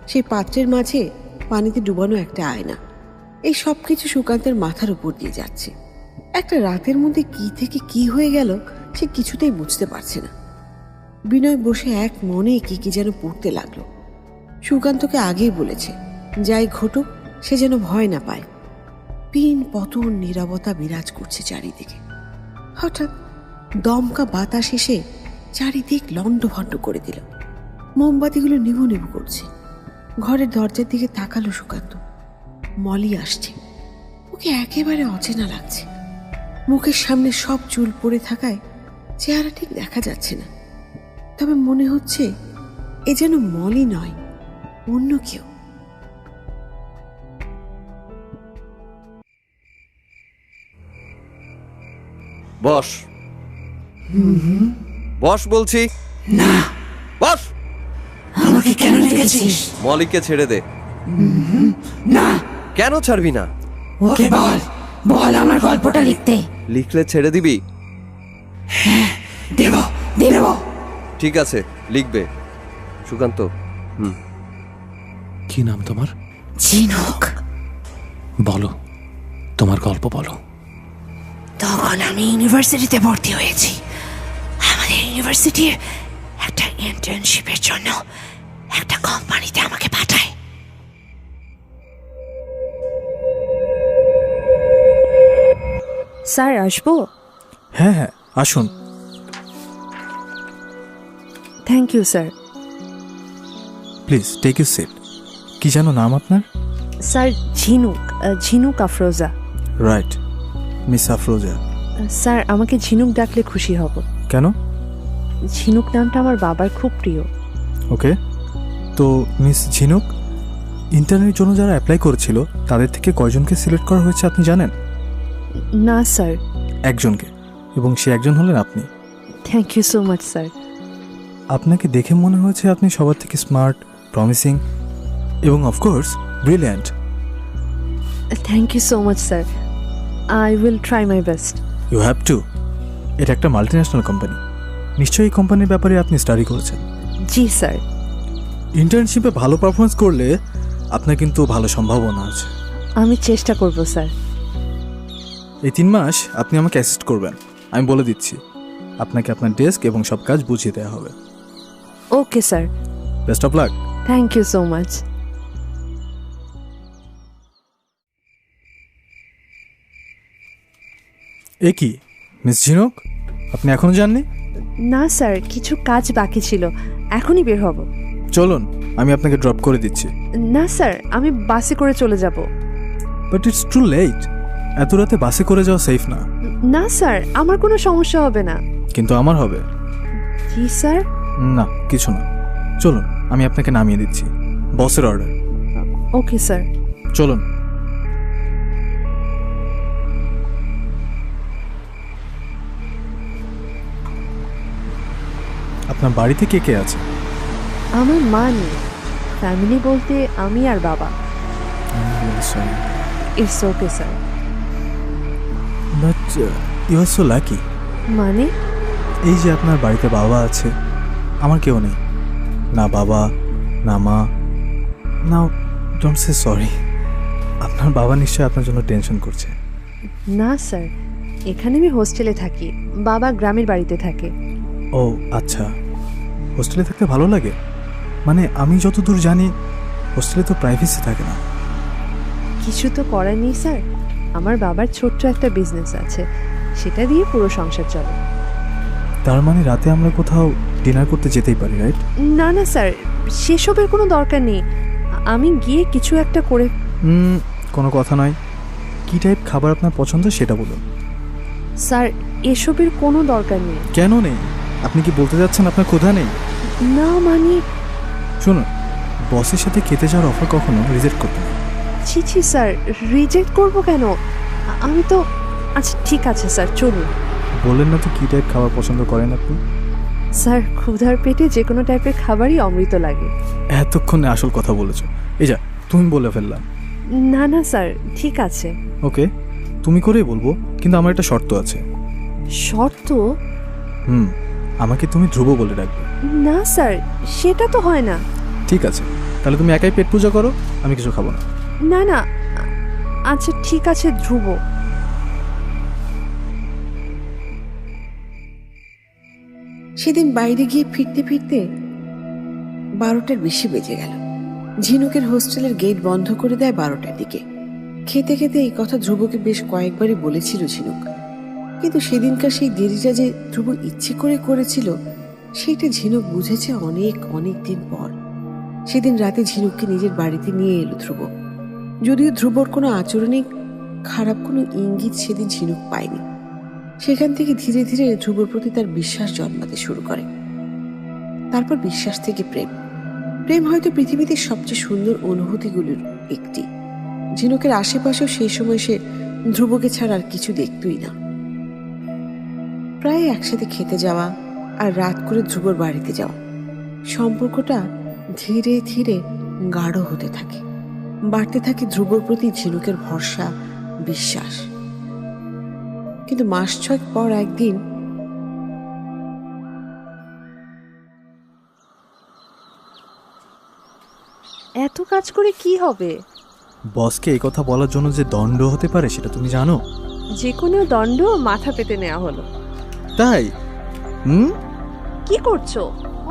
Speaker 2: সেই পাত্রের মাঝে পানিতে ডুবানো একটা আয়না। এই সব কিছু সুকান্তের মাথার উপর দিয়ে যাচ্ছে। একটা রাতের মধ্যে কি থেকে কি হয়ে গেল সে কিছুতেই বুঝতে পারছে না। বিনয় বসে এক মনে কি কি যেন পড়তে লাগলো। সুকান্তকে আগেই বলেছে, যাই ঘটুক সে যেন ভয় না পায়। পিন পতন নীরবতা বিরাজ করছে চারিদিকে। হঠাৎ দমকা বাতাস এসে চারিদিক লণ্ডভণ্ড করে দিল। মোমবাতিগুলো নিভু নিভু করছে। ঘরের দরজার দিকে তাকালো সুকান্ত। মলি আসছে। ওকে একেবারে অচেনা লাগছে। মুখের সামনে সব চুল পড়ে থাকায় চেহারা ঠিক দেখা যাচ্ছে না, তবে মনে হচ্ছে এ যেন মলি নয়, অন্য কেউ।
Speaker 5: বস, বস বলছি।
Speaker 1: না,
Speaker 5: বস।
Speaker 1: আমাকে কেন রেখেছিস?
Speaker 5: মলিককে ছেড়ে দে।
Speaker 1: না,
Speaker 5: কেন ছাড়বি না?
Speaker 1: ওকে বল, বল আমার গল্পটা লিখতে।
Speaker 5: লিখলে ছেড়ে দিবি?
Speaker 1: দেব দেব।
Speaker 5: ঠিক আছে, লিখবে। সুকান্ত।
Speaker 3: কি নাম তোমার?
Speaker 1: ঝিনুক।
Speaker 3: বলো, তোমার গল্প বলো।
Speaker 1: তখন আমি ইউনিভার্সিটিতে ভর্তি হয়েছি। আমাদের ইউনিভার্সিটির একটা ইন্টার্নশিপের জন্য একটা কোম্পানিতে আমাকে পাঠায়।
Speaker 8: স্যার আসবো?
Speaker 9: হ্যাঁ হ্যাঁ, আসুন।
Speaker 8: Thank you sir.
Speaker 9: Please take you seat. কি যেন নাম আপনার?
Speaker 8: Sir Jhinuk, Jhinuk Afroza.
Speaker 9: Right, miss Afroza.
Speaker 8: Sir আমাকে ঝিনুক ডাকলে খুশি হব।
Speaker 9: কেন?
Speaker 8: ঝিনুক নামটা আমার বাবার খুব প্রিয়।
Speaker 9: ওকে, তো মিস ঝিনুক, ইন্টারভিউর জন্য যারা অ্যাপ্লাই করেছিল তাদের থেকে কয়জনকে সিলেক্ট করা হয়েছে আপনি জানেন?
Speaker 8: না স্যার।
Speaker 9: একজনকে, এবং সে একজন হলেন আপনি।
Speaker 8: Thank you so much sir.
Speaker 9: আপনাকে দেখে মনে হয়েছে আপনি সবার থেকে স্মার্ট, প্রমিসিং এবং of course brilliant.
Speaker 8: Thank you so much sir. I will try my best.
Speaker 9: You have to. এটা একটা মাল্টিন্যাশনাল কোম্পানি। নিশ্চয়ই এই কোম্পানির ব্যাপারে আপনি স্টাডি করেছেন।
Speaker 8: জি স্যার।
Speaker 9: ইন্টার্নশিপে ভালো পারফরমেন্স করলে আপনার কিন্তু ভালো সম্ভাবনা আছে।
Speaker 8: আমি চেষ্টা করব স্যার।
Speaker 9: এই 3 মাস আপনি আমাকে অ্যাসিস্ট করবেন। আমি বলে দিচ্ছি, আপনাকে আপনার ডেস্ক এবং সব কাজ বুঝিয়ে দেওয়া হবে।
Speaker 8: Okay sir.
Speaker 9: Best of luck.
Speaker 8: Thank you so much.
Speaker 9: এ কি মিস ঝিনুক, আপনি এখনো যাননি?
Speaker 8: না স্যার, কিছু কাজ বাকি ছিল, এখনই বের হব।
Speaker 9: চলুন, আমি আপনাকে ড্রপ করে দিচ্ছি।
Speaker 8: না স্যার, আমি বাসে করে চলে যাব।
Speaker 9: But it's too late. এত রাতে বাসে করে যাওয়া সেফ না।
Speaker 8: না স্যার, আমার কোনো সমস্যা হবে না।
Speaker 9: কিন্তু আমার হবে।
Speaker 8: জি স্যার।
Speaker 9: না, কিছু না। চলুন, আমি আপনাকে নামিয়ে দিচ্ছি। বসের অর্ডার।
Speaker 8: Okay sir.
Speaker 9: চলুন। আপনার বাড়িতে কে কে আছে?
Speaker 8: আমার মা নেই। ফ্যামিলি বলতে আমি আর বাবা। It's okay sir.
Speaker 9: But you are so lucky.
Speaker 8: মানে?
Speaker 9: এই যে আপনার বাড়িতে বাবা আছে, আমার কেউ নেই। না বাবা, না মা। না, ডোন্ট সে সরি। আপনার বাবা নিশ্চয়ই আপনার জন্য টেনশন করছে।
Speaker 8: না স্যার, এখানে আমি হোস্টেলে থাকি, বাবা গ্রামের বাড়িতে থাকে।
Speaker 9: ও আচ্ছা, হোস্টেলে থাকতে ভালো লাগে? মানে আমি যতদূর জানি হোস্টেলে তো প্রাইভেসি থাকে না।
Speaker 8: কিছু তো করার নেই স্যার, আমার বাবার ছোট্ট একটা বিজনেস আছে, সেটা দিয়ে পুরো সংসার চলে।
Speaker 9: তার মানে রাতে আমরা কোথাও ডিনার করতে যেতেই পারি, রাইট?
Speaker 8: না না স্যার, সেসবের কোনো দরকার নেই, আমি গিয়ে কিছু একটা করে।
Speaker 9: কোনো কথা নয়। কী টাইপ খাবার আপনার পছন্দ সেটা বলুন।
Speaker 8: স্যার, এসবের কোনো দরকার নেই।
Speaker 9: কেন নেই? আপনি কি বলতে যাচ্ছেন আপনার ক্ষুধা নেই?
Speaker 8: না মানে।
Speaker 9: শুনুন, বসের সাথে খেতে যাওয়ার অফার কখনো রিজেক্ট করতে না।
Speaker 8: ছি ছি স্যার, রিজেক্ট করবো কেন? আমি তো। আচ্ছা ঠিক আছে স্যার, চলুন।
Speaker 9: বললেন না তো কী টাইপ খাবার পছন্দ করেন আপনি?
Speaker 8: স্যার, ক্ষুধার পেটে যে কোনো টাইপের খাবারই অমৃত লাগে।
Speaker 9: এতক্ষণে আসল কথা বলেছ। এই যা, তুমি বলে ফেললাম।
Speaker 8: না না স্যার, ঠিক আছে।
Speaker 9: ওকে, তুমি করেই বলবো, কিন্তু আমার একটা শর্ত আছে।
Speaker 8: শর্ত?
Speaker 9: আমাকে তুমি ধ্রুব বলে ডাকবে।
Speaker 8: না স্যার, সেটা তো হয় না।
Speaker 9: ঠিক আছে, তাহলে তুমি একাই পেট পূজা করো, আমি কিছু খাবো না।
Speaker 8: না না, আচ্ছা ঠিক আছে ধ্রুব।
Speaker 2: সেদিন বাইরে গিয়ে ফিরতে ফিরতে 12টার বেশি বেজে গেল। ঝিনুকের হোস্টেলের গেট বন্ধ করে দেয় 12টার দিকে। খেতে খেতে এই কথা ধ্রুবকে বেশ কয়েকবারই বলেছিল ঝিনুক, কিন্তু সেদিনকার সেই দেরিটা যে ধ্রুব ইচ্ছে করে করেছিল সেইটা ঝিনুক বুঝেছে অনেক অনেক দিন পর। সেদিন রাতে ঝিনুককে নিজের বাড়িতে নিয়ে এলো ধ্রুব। যদিও ধ্রুবর কোনো আচরণে খারাপ কোনো ইঙ্গিত সেদিন ঝিনুক পায়নি। সেখান থেকে ধীরে ধীরে ধ্রুবর প্রতি তার বিশ্বাস জন্মাতে শুরু করে। তারপর বিশ্বাস থেকে প্রেম। প্রেম হয়তো পৃথিবীতে সবচেয়ে সুন্দর অনুভূতিগুলোর একটি। ঝিনুকের আশেপাশেও সেই সময় সে ধ্রুবকে ছাড়া আর কিছু দেখতই না। প্রায় একসাথে খেতে যাওয়া আর রাত করে ধ্রুবর বাড়িতে যাওয়া, সম্পর্কটা ধীরে ধীরে গাঢ় হতে থাকে। বাড়তে থাকে ধ্রুবর প্রতি ঝিনুকের ভরসা, বিশ্বাস। কিন্তু মাস 6 পর একদিন
Speaker 8: এত কাজ করে কি হবে?
Speaker 9: বসকে এই কথা বলার জন্য যে দণ্ড হতে পারে সেটা তুমি জানো?
Speaker 8: যে কোনো দণ্ড মাথা পেতে নেওয়া হলো।
Speaker 9: তাই?
Speaker 8: কি করছো?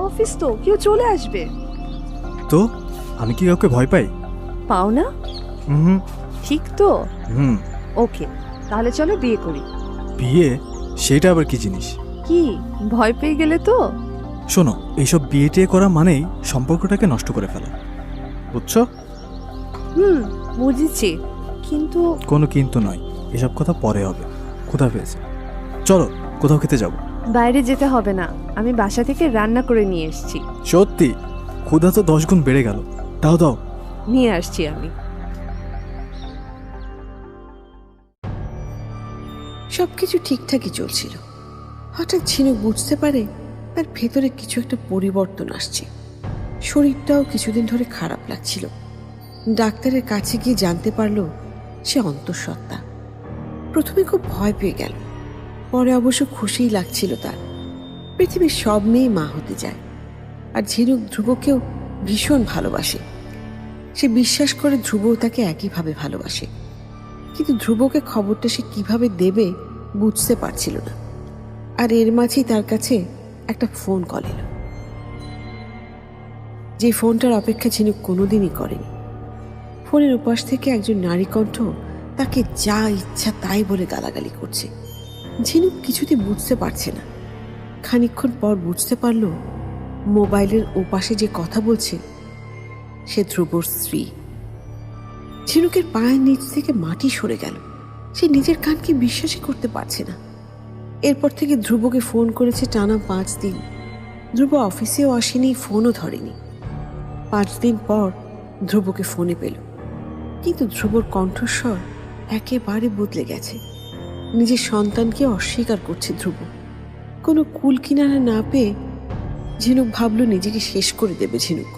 Speaker 8: অফিস তো, কেউ চলে আসবে।
Speaker 9: তো আমি কি কাউকে ভয় পাই?
Speaker 8: পাও না? ঠিক তো? ওকে, তাহলে চলো বিয়ে করি।
Speaker 9: বিয়ে? সেটা আবার কি জিনিস?
Speaker 8: কি ভয় পেয়ে গেলে তো?
Speaker 9: শোনো, এইসব বিয়ে টিয়ে করা মানেই সম্পর্কটাকে নষ্ট করে ফেলা, বুঝছো?
Speaker 8: বুঝেছি, কিন্তু
Speaker 9: কোনো কিন্তু নয়, এসব কথা পরে হবে। ক্ষুধা পেয়েছে, চলো কোথাও খেতে যাবো।
Speaker 8: বাইরে যেতে হবে না, আমি বাসা থেকে রান্না করে নিয়ে এসেছি।
Speaker 9: সত্যি? ক্ষুধা তো 10 গুণ বেড়ে গেল। দাও দাও,
Speaker 8: নিয়ে আসছি আমি।
Speaker 2: সবকিছু ঠিকঠাকই চলছিল। হঠাৎ ঝিনুক বুঝতে পারে তার ভেতরে কিছু একটা পরিবর্তন আসছে। শরীরটাও কিছুদিন ধরে খারাপ লাগছিল। ডাক্তারের কাছে গিয়ে জানতে পারল সে অন্তঃসত্ত্বা। প্রথমে খুব ভয় পেয়ে গেল, পরে অবশ্য খুশিই লাগছিল তার। পৃথিবীর সব মেয়ে মা হতে যায়, আর ঝিনুক ধ্রুবকেও ভীষণ ভালোবাসে। সে বিশ্বাস করে ধ্রুবও তাকে একইভাবে ভালোবাসে। কিন্তু ধ্রুবকে খবরটা সে কিভাবে দেবে বুঝতে পারছিল না। আর এর মাঝেই তার কাছে একটা ফোন কল এলো, যে ফোনটার অপেক্ষা ঝিনুক কোনোদিনই করেনি। ফোনের উপাস থেকে একজন নারী কণ্ঠ তাকে যা ইচ্ছা তাই বলে গালাগালি করছে। ঝিনুক কিছুতে বুঝতে পারছে না। খানিকক্ষণ পর বুঝতে পারল মোবাইলের ওপাশে যে কথা বলছে সে ধ্রুবর স্ত্রী। ঝিনুকের পায়ের নিচ থেকে মাটি সরে গেল। সে নিজের কানকে বিশ্বাসই করতে পারছে না। এরপর থেকে ধ্রুবকে ফোন করেছে টানা 5 দিন। ধ্রুব অফিসেও আসেনি, ফোনও ধরেনি। 5 দিন পর ধ্রুবকে ফোনে পেল, কিন্তু ধ্রুবর কণ্ঠস্বর একেবারে বদলে গেছে। নিজের সন্তানকে অস্বীকার করছে ধ্রুব। কোনো কুল কিনারা না পেয়ে ঝিনুক ভাবল নিজেকে শেষ করে দেবে ঝিনুক।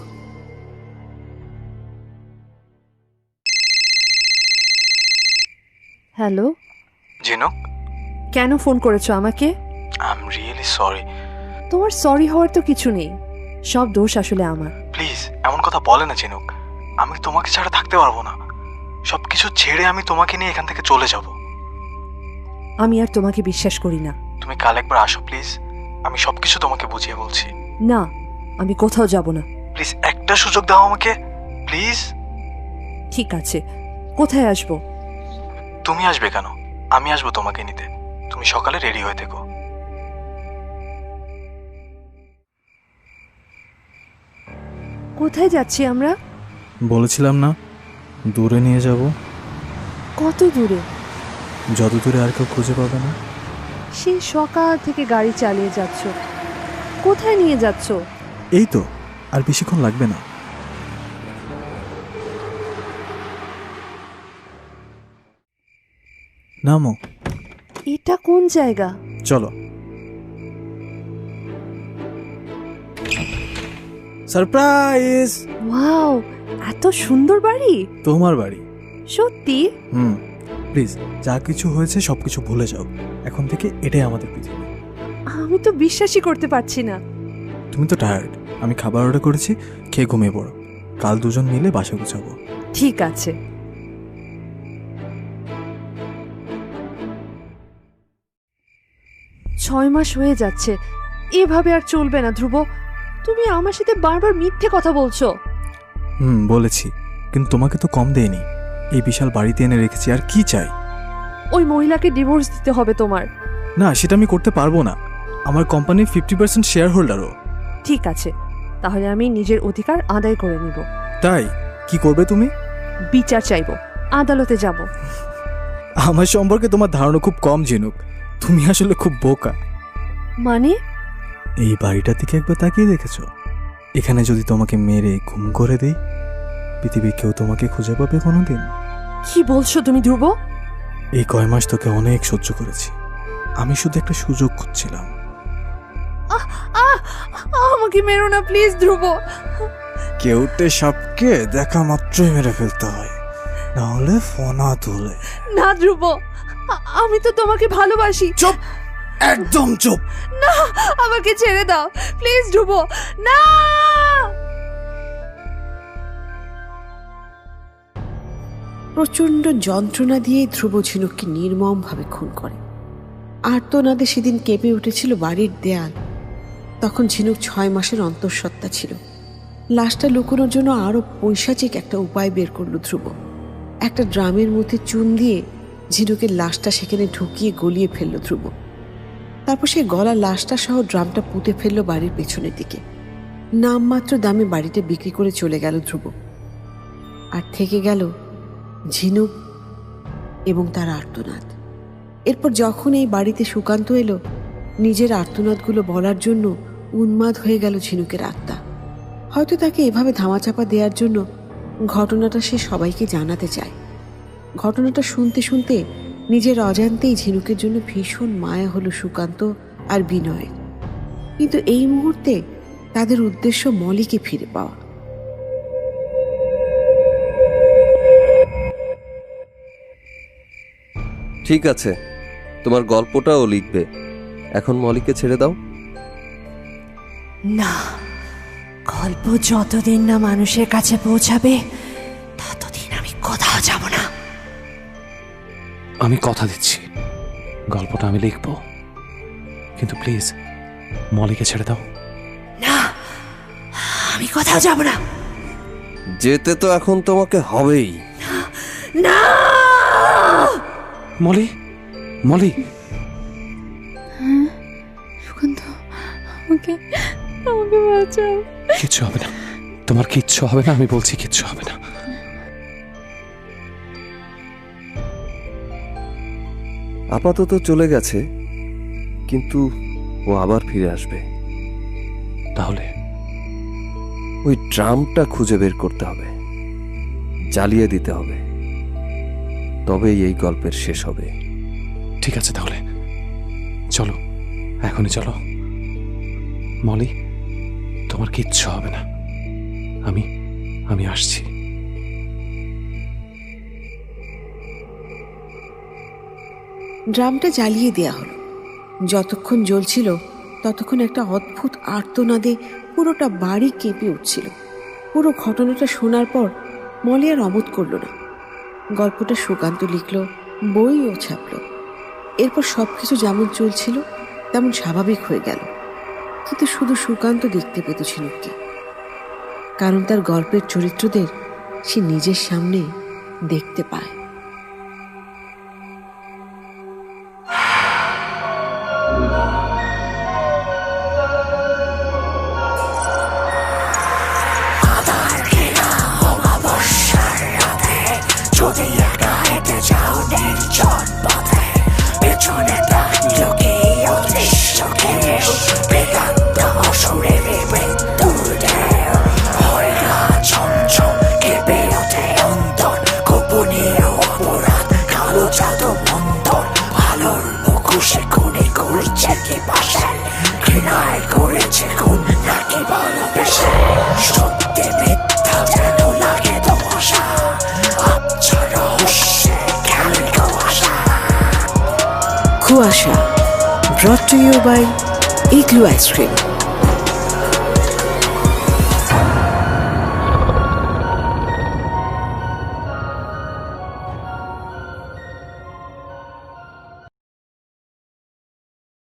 Speaker 8: হ্যালো
Speaker 9: ঝিনুক,
Speaker 8: কেন ফোন করেছো আমাকে?
Speaker 9: I am really sorry.
Speaker 8: তোমার সরি হওয়ার তো কিছু নেই, সব দোষ আসলে আমার।
Speaker 9: প্লিজ এমন কথা বলে না ঝিনুক, আমি তোমাকে ছাড়া থাকতে পারবো না। সবকিছু ছেড়ে আমি তোমাকে নিয়ে এখান থেকে চলে যাব।
Speaker 8: আমি আর তোমাকে বিশ্বাস করি না।
Speaker 9: তুমি কাল একবার আসো প্লিজ, আমি সবকিছু তোমাকে বুঝিয়ে বলছি।
Speaker 8: না, আমি কোথাও যাব না।
Speaker 9: প্লিজ একটা সুযোগ দাও আমাকে, প্লিজ।
Speaker 8: ঠিক আছে, কোথায় আসবো?
Speaker 9: তুমি আসবে কেন, আমি আসবো তোমাকে নিতে। তুমি সকালে রেডি হয়ে থেকো।
Speaker 8: কোথায় যাচ্ছি আমরা?
Speaker 9: বলেছিলাম না দূরে নিয়ে যাব।
Speaker 8: কত দূরে?
Speaker 9: যত দূরে আর কেউ খুঁজে পাবে না।
Speaker 8: সেই সকাল থেকে গাড়ি চালিয়ে যাচ্ছ, কোথায় নিয়ে যাচ্ছ?
Speaker 9: এই তো, আর বেশিক্ষণ লাগবে না। নামো।
Speaker 8: এটা কোন জায়গা?
Speaker 9: চলো। সারপ্রাইজ!
Speaker 8: ওয়াও, এত সুন্দর বাড়ি!
Speaker 9: তোমার বাড়ি?
Speaker 8: সত্যি?
Speaker 9: প্লিজ, যা কিছু হয়েছে সব কিছু ভুলে যাও। এখন থেকে এটাই আমাদের পৃথিবী।
Speaker 8: আমি তো বিশ্বাসই করতে পারছি না।
Speaker 9: তুমি তো টায়ার্ড, আমি খাবার অর্ডার করেছি, খেয়ে ঘুমিয়ে পড়ো। কাল দুজন মিলে বাসা গুছাবো।
Speaker 8: ঠিক আছে। ছয় মাস হয়ে যাচ্ছে, এভাবে আর চলবে না ধ্রুব। তুমি আমার সাথে বারবার মিথ্যে কথা বলছো।
Speaker 9: বলেছি, কিন্তু তোমাকে তো কম দেয়নি। এই বিশাল বাড়িতে এনে রেখেছি, আর কি চাই?
Speaker 8: ওই মহিলাকে ডিভোর্স দিতে হবে তোমার।
Speaker 9: না, সেটা আমি করতে পারবো না। আমার কোম্পানির 50% শেয়ার হোল্ডারও।
Speaker 8: ঠিক আছে, তাহলে আমি নিজের অধিকার আদায় করে নিব।
Speaker 9: তাই কি করবে তুমি?
Speaker 8: বিচার চাইব, আদালতে যাব।
Speaker 9: আমার সম্পর্কে তোমার ধারণা খুব কম, ঝিনুক। তুমি আসলে খুব বোকা।
Speaker 8: মানে?
Speaker 9: এই বাড়িটার দিকে একবার তাকিয়ে দেখেছো? এখানে যদি তোমাকে মেরে গুম করে দেই, পৃথিবীর কেউ তোমাকে খুঁজে পাবে কোনোদিন?
Speaker 8: কি বলছো তুমি ধ্রুব?
Speaker 9: এই কয় মাস তোকে অনেক সহ্য করেছি, আমি শুধু একটা সুযোগ খুঁজছিলাম।
Speaker 8: আমাকে মেরো না প্লিজ ধ্রুব।
Speaker 9: কেউটে সাপকে দেখা মাত্রই মেরে ফেলতে হয়, নাহলে ফনা তোলে।
Speaker 8: না ধ্রুব, আমি তো তোমাকে ভালোবাসি।
Speaker 9: চুপ, একদম চুপ।
Speaker 8: না, আমাকে ছেড়ে দাও প্লিজ ধ্রুব। না।
Speaker 2: প্রচণ্ড যন্ত্রণা দিয়ে ধ্রুব ঝিনুককে নির্মমভাবে খুন করে। আর্তনাদে সেদিন কেঁপে উঠেছিল বাড়ির দেয়াল। তখন ঝিনুক 6 মাসের অন্তঃসত্ত্বা ছিল। লাশটা লুকোনোর জন্য আরও পৈশাচিক একটা উপায় বের করল ধ্রুব। একটা ড্রামের মধ্যে চুন দিয়ে ঝিনুকের লাশটা সেখানে ঢুকিয়ে গলিয়ে ফেলল ধ্রুব। তারপর সে গলা লাশটা সহ ড্রামটা পুঁতে ফেলল বাড়ির পেছনের দিকে। নামমাত্র দামে বাড়িটা বিক্রি করে চলে গেল ধ্রুব। আর থেকে গেল ঝিনুক এবং তার আর্তনাদ। এরপর যখন এই বাড়িতে সুকান্ত এলো, নিজের আর্তনাদগুলো বলার জন্য উন্মাদ হয়ে গেল ঝিনুকের আত্মা। হয়তো তাকে এভাবে ধামাচাপা দেওয়ার জন্য ঘটনাটা সে সবাইকে জানাতে চায়। ঘটনাটা শুনতে শুনতে নিজের অজান্তেই ঝিনুকের জন্য ভীষণ মায়া হলো সুকান্ত আর বিনয়ের। কিন্তু এই মুহূর্তে তাদের উদ্দেশ্য মলিকে ফিরে পাওয়া।
Speaker 5: ঠিক আছে, তোমার গল্পটাও লিখবে। এখন মলিকে ছেড়ে দাও।
Speaker 7: না, গল্প যতদিন না মানুষের কাছে পৌঁছাবে ততদিন আমি কোথাও যাব না।
Speaker 3: আমি কথা দিচ্ছি, গল্পটা আমি লিখব, কিন্তু প্লিজ মলিকে ছেড়ে দাও।
Speaker 7: না, আমি কোথাও যাব না।
Speaker 5: যেতে তো এখন তোমাকে হবেই।
Speaker 7: না।
Speaker 3: মলি, মলি।
Speaker 4: সুকান্ত, আমাকে আমাকে বাঁচাও।
Speaker 3: কিচ্ছু হবে না, তোমার কিচ্ছু হবে না, আমি বলছি কিচ্ছু হবে না।
Speaker 5: আপাতত চলে গেছে, কিন্তু ও আবার ফিরে আসবে।
Speaker 3: তাহলে
Speaker 5: ওই ড্রামটা খুঁজে বের করতে হবে, জ্বালিয়ে দিতে হবে, তবেই এই গল্পের শেষ হবে।
Speaker 3: ঠিক আছে, তাহলে চলো, এখনই চলো। মলি, তোমার কিচ্ছু হবে না, আমি আমি আসছি।
Speaker 2: ড্রামটা জ্বালিয়ে দেয়া হলো। যতক্ষণ জ্বলছিল ততক্ষণ একটা অদ্ভুত আর্তনাদে পুরোটা বাড়ি কেঁপে উঠছিল। পুরো ঘটনাটা শোনার পর মলি আর অমত করল না। গল্পটা সুকান্ত লিখল, বইও ছাপল। এরপর সবকিছু যেমন চলছিল তেমন স্বাভাবিক হয়ে গেল। কিন্তু শুধু সুকান্ত দেখতে পেত ঝিনুককে, কারণ তার গল্পের চরিত্রদের সে নিজের সামনে দেখতে পায়।
Speaker 7: আচ্ছা রহস্যে খেলে
Speaker 2: ভালোবাসা, brought to you by Igloo ice cream.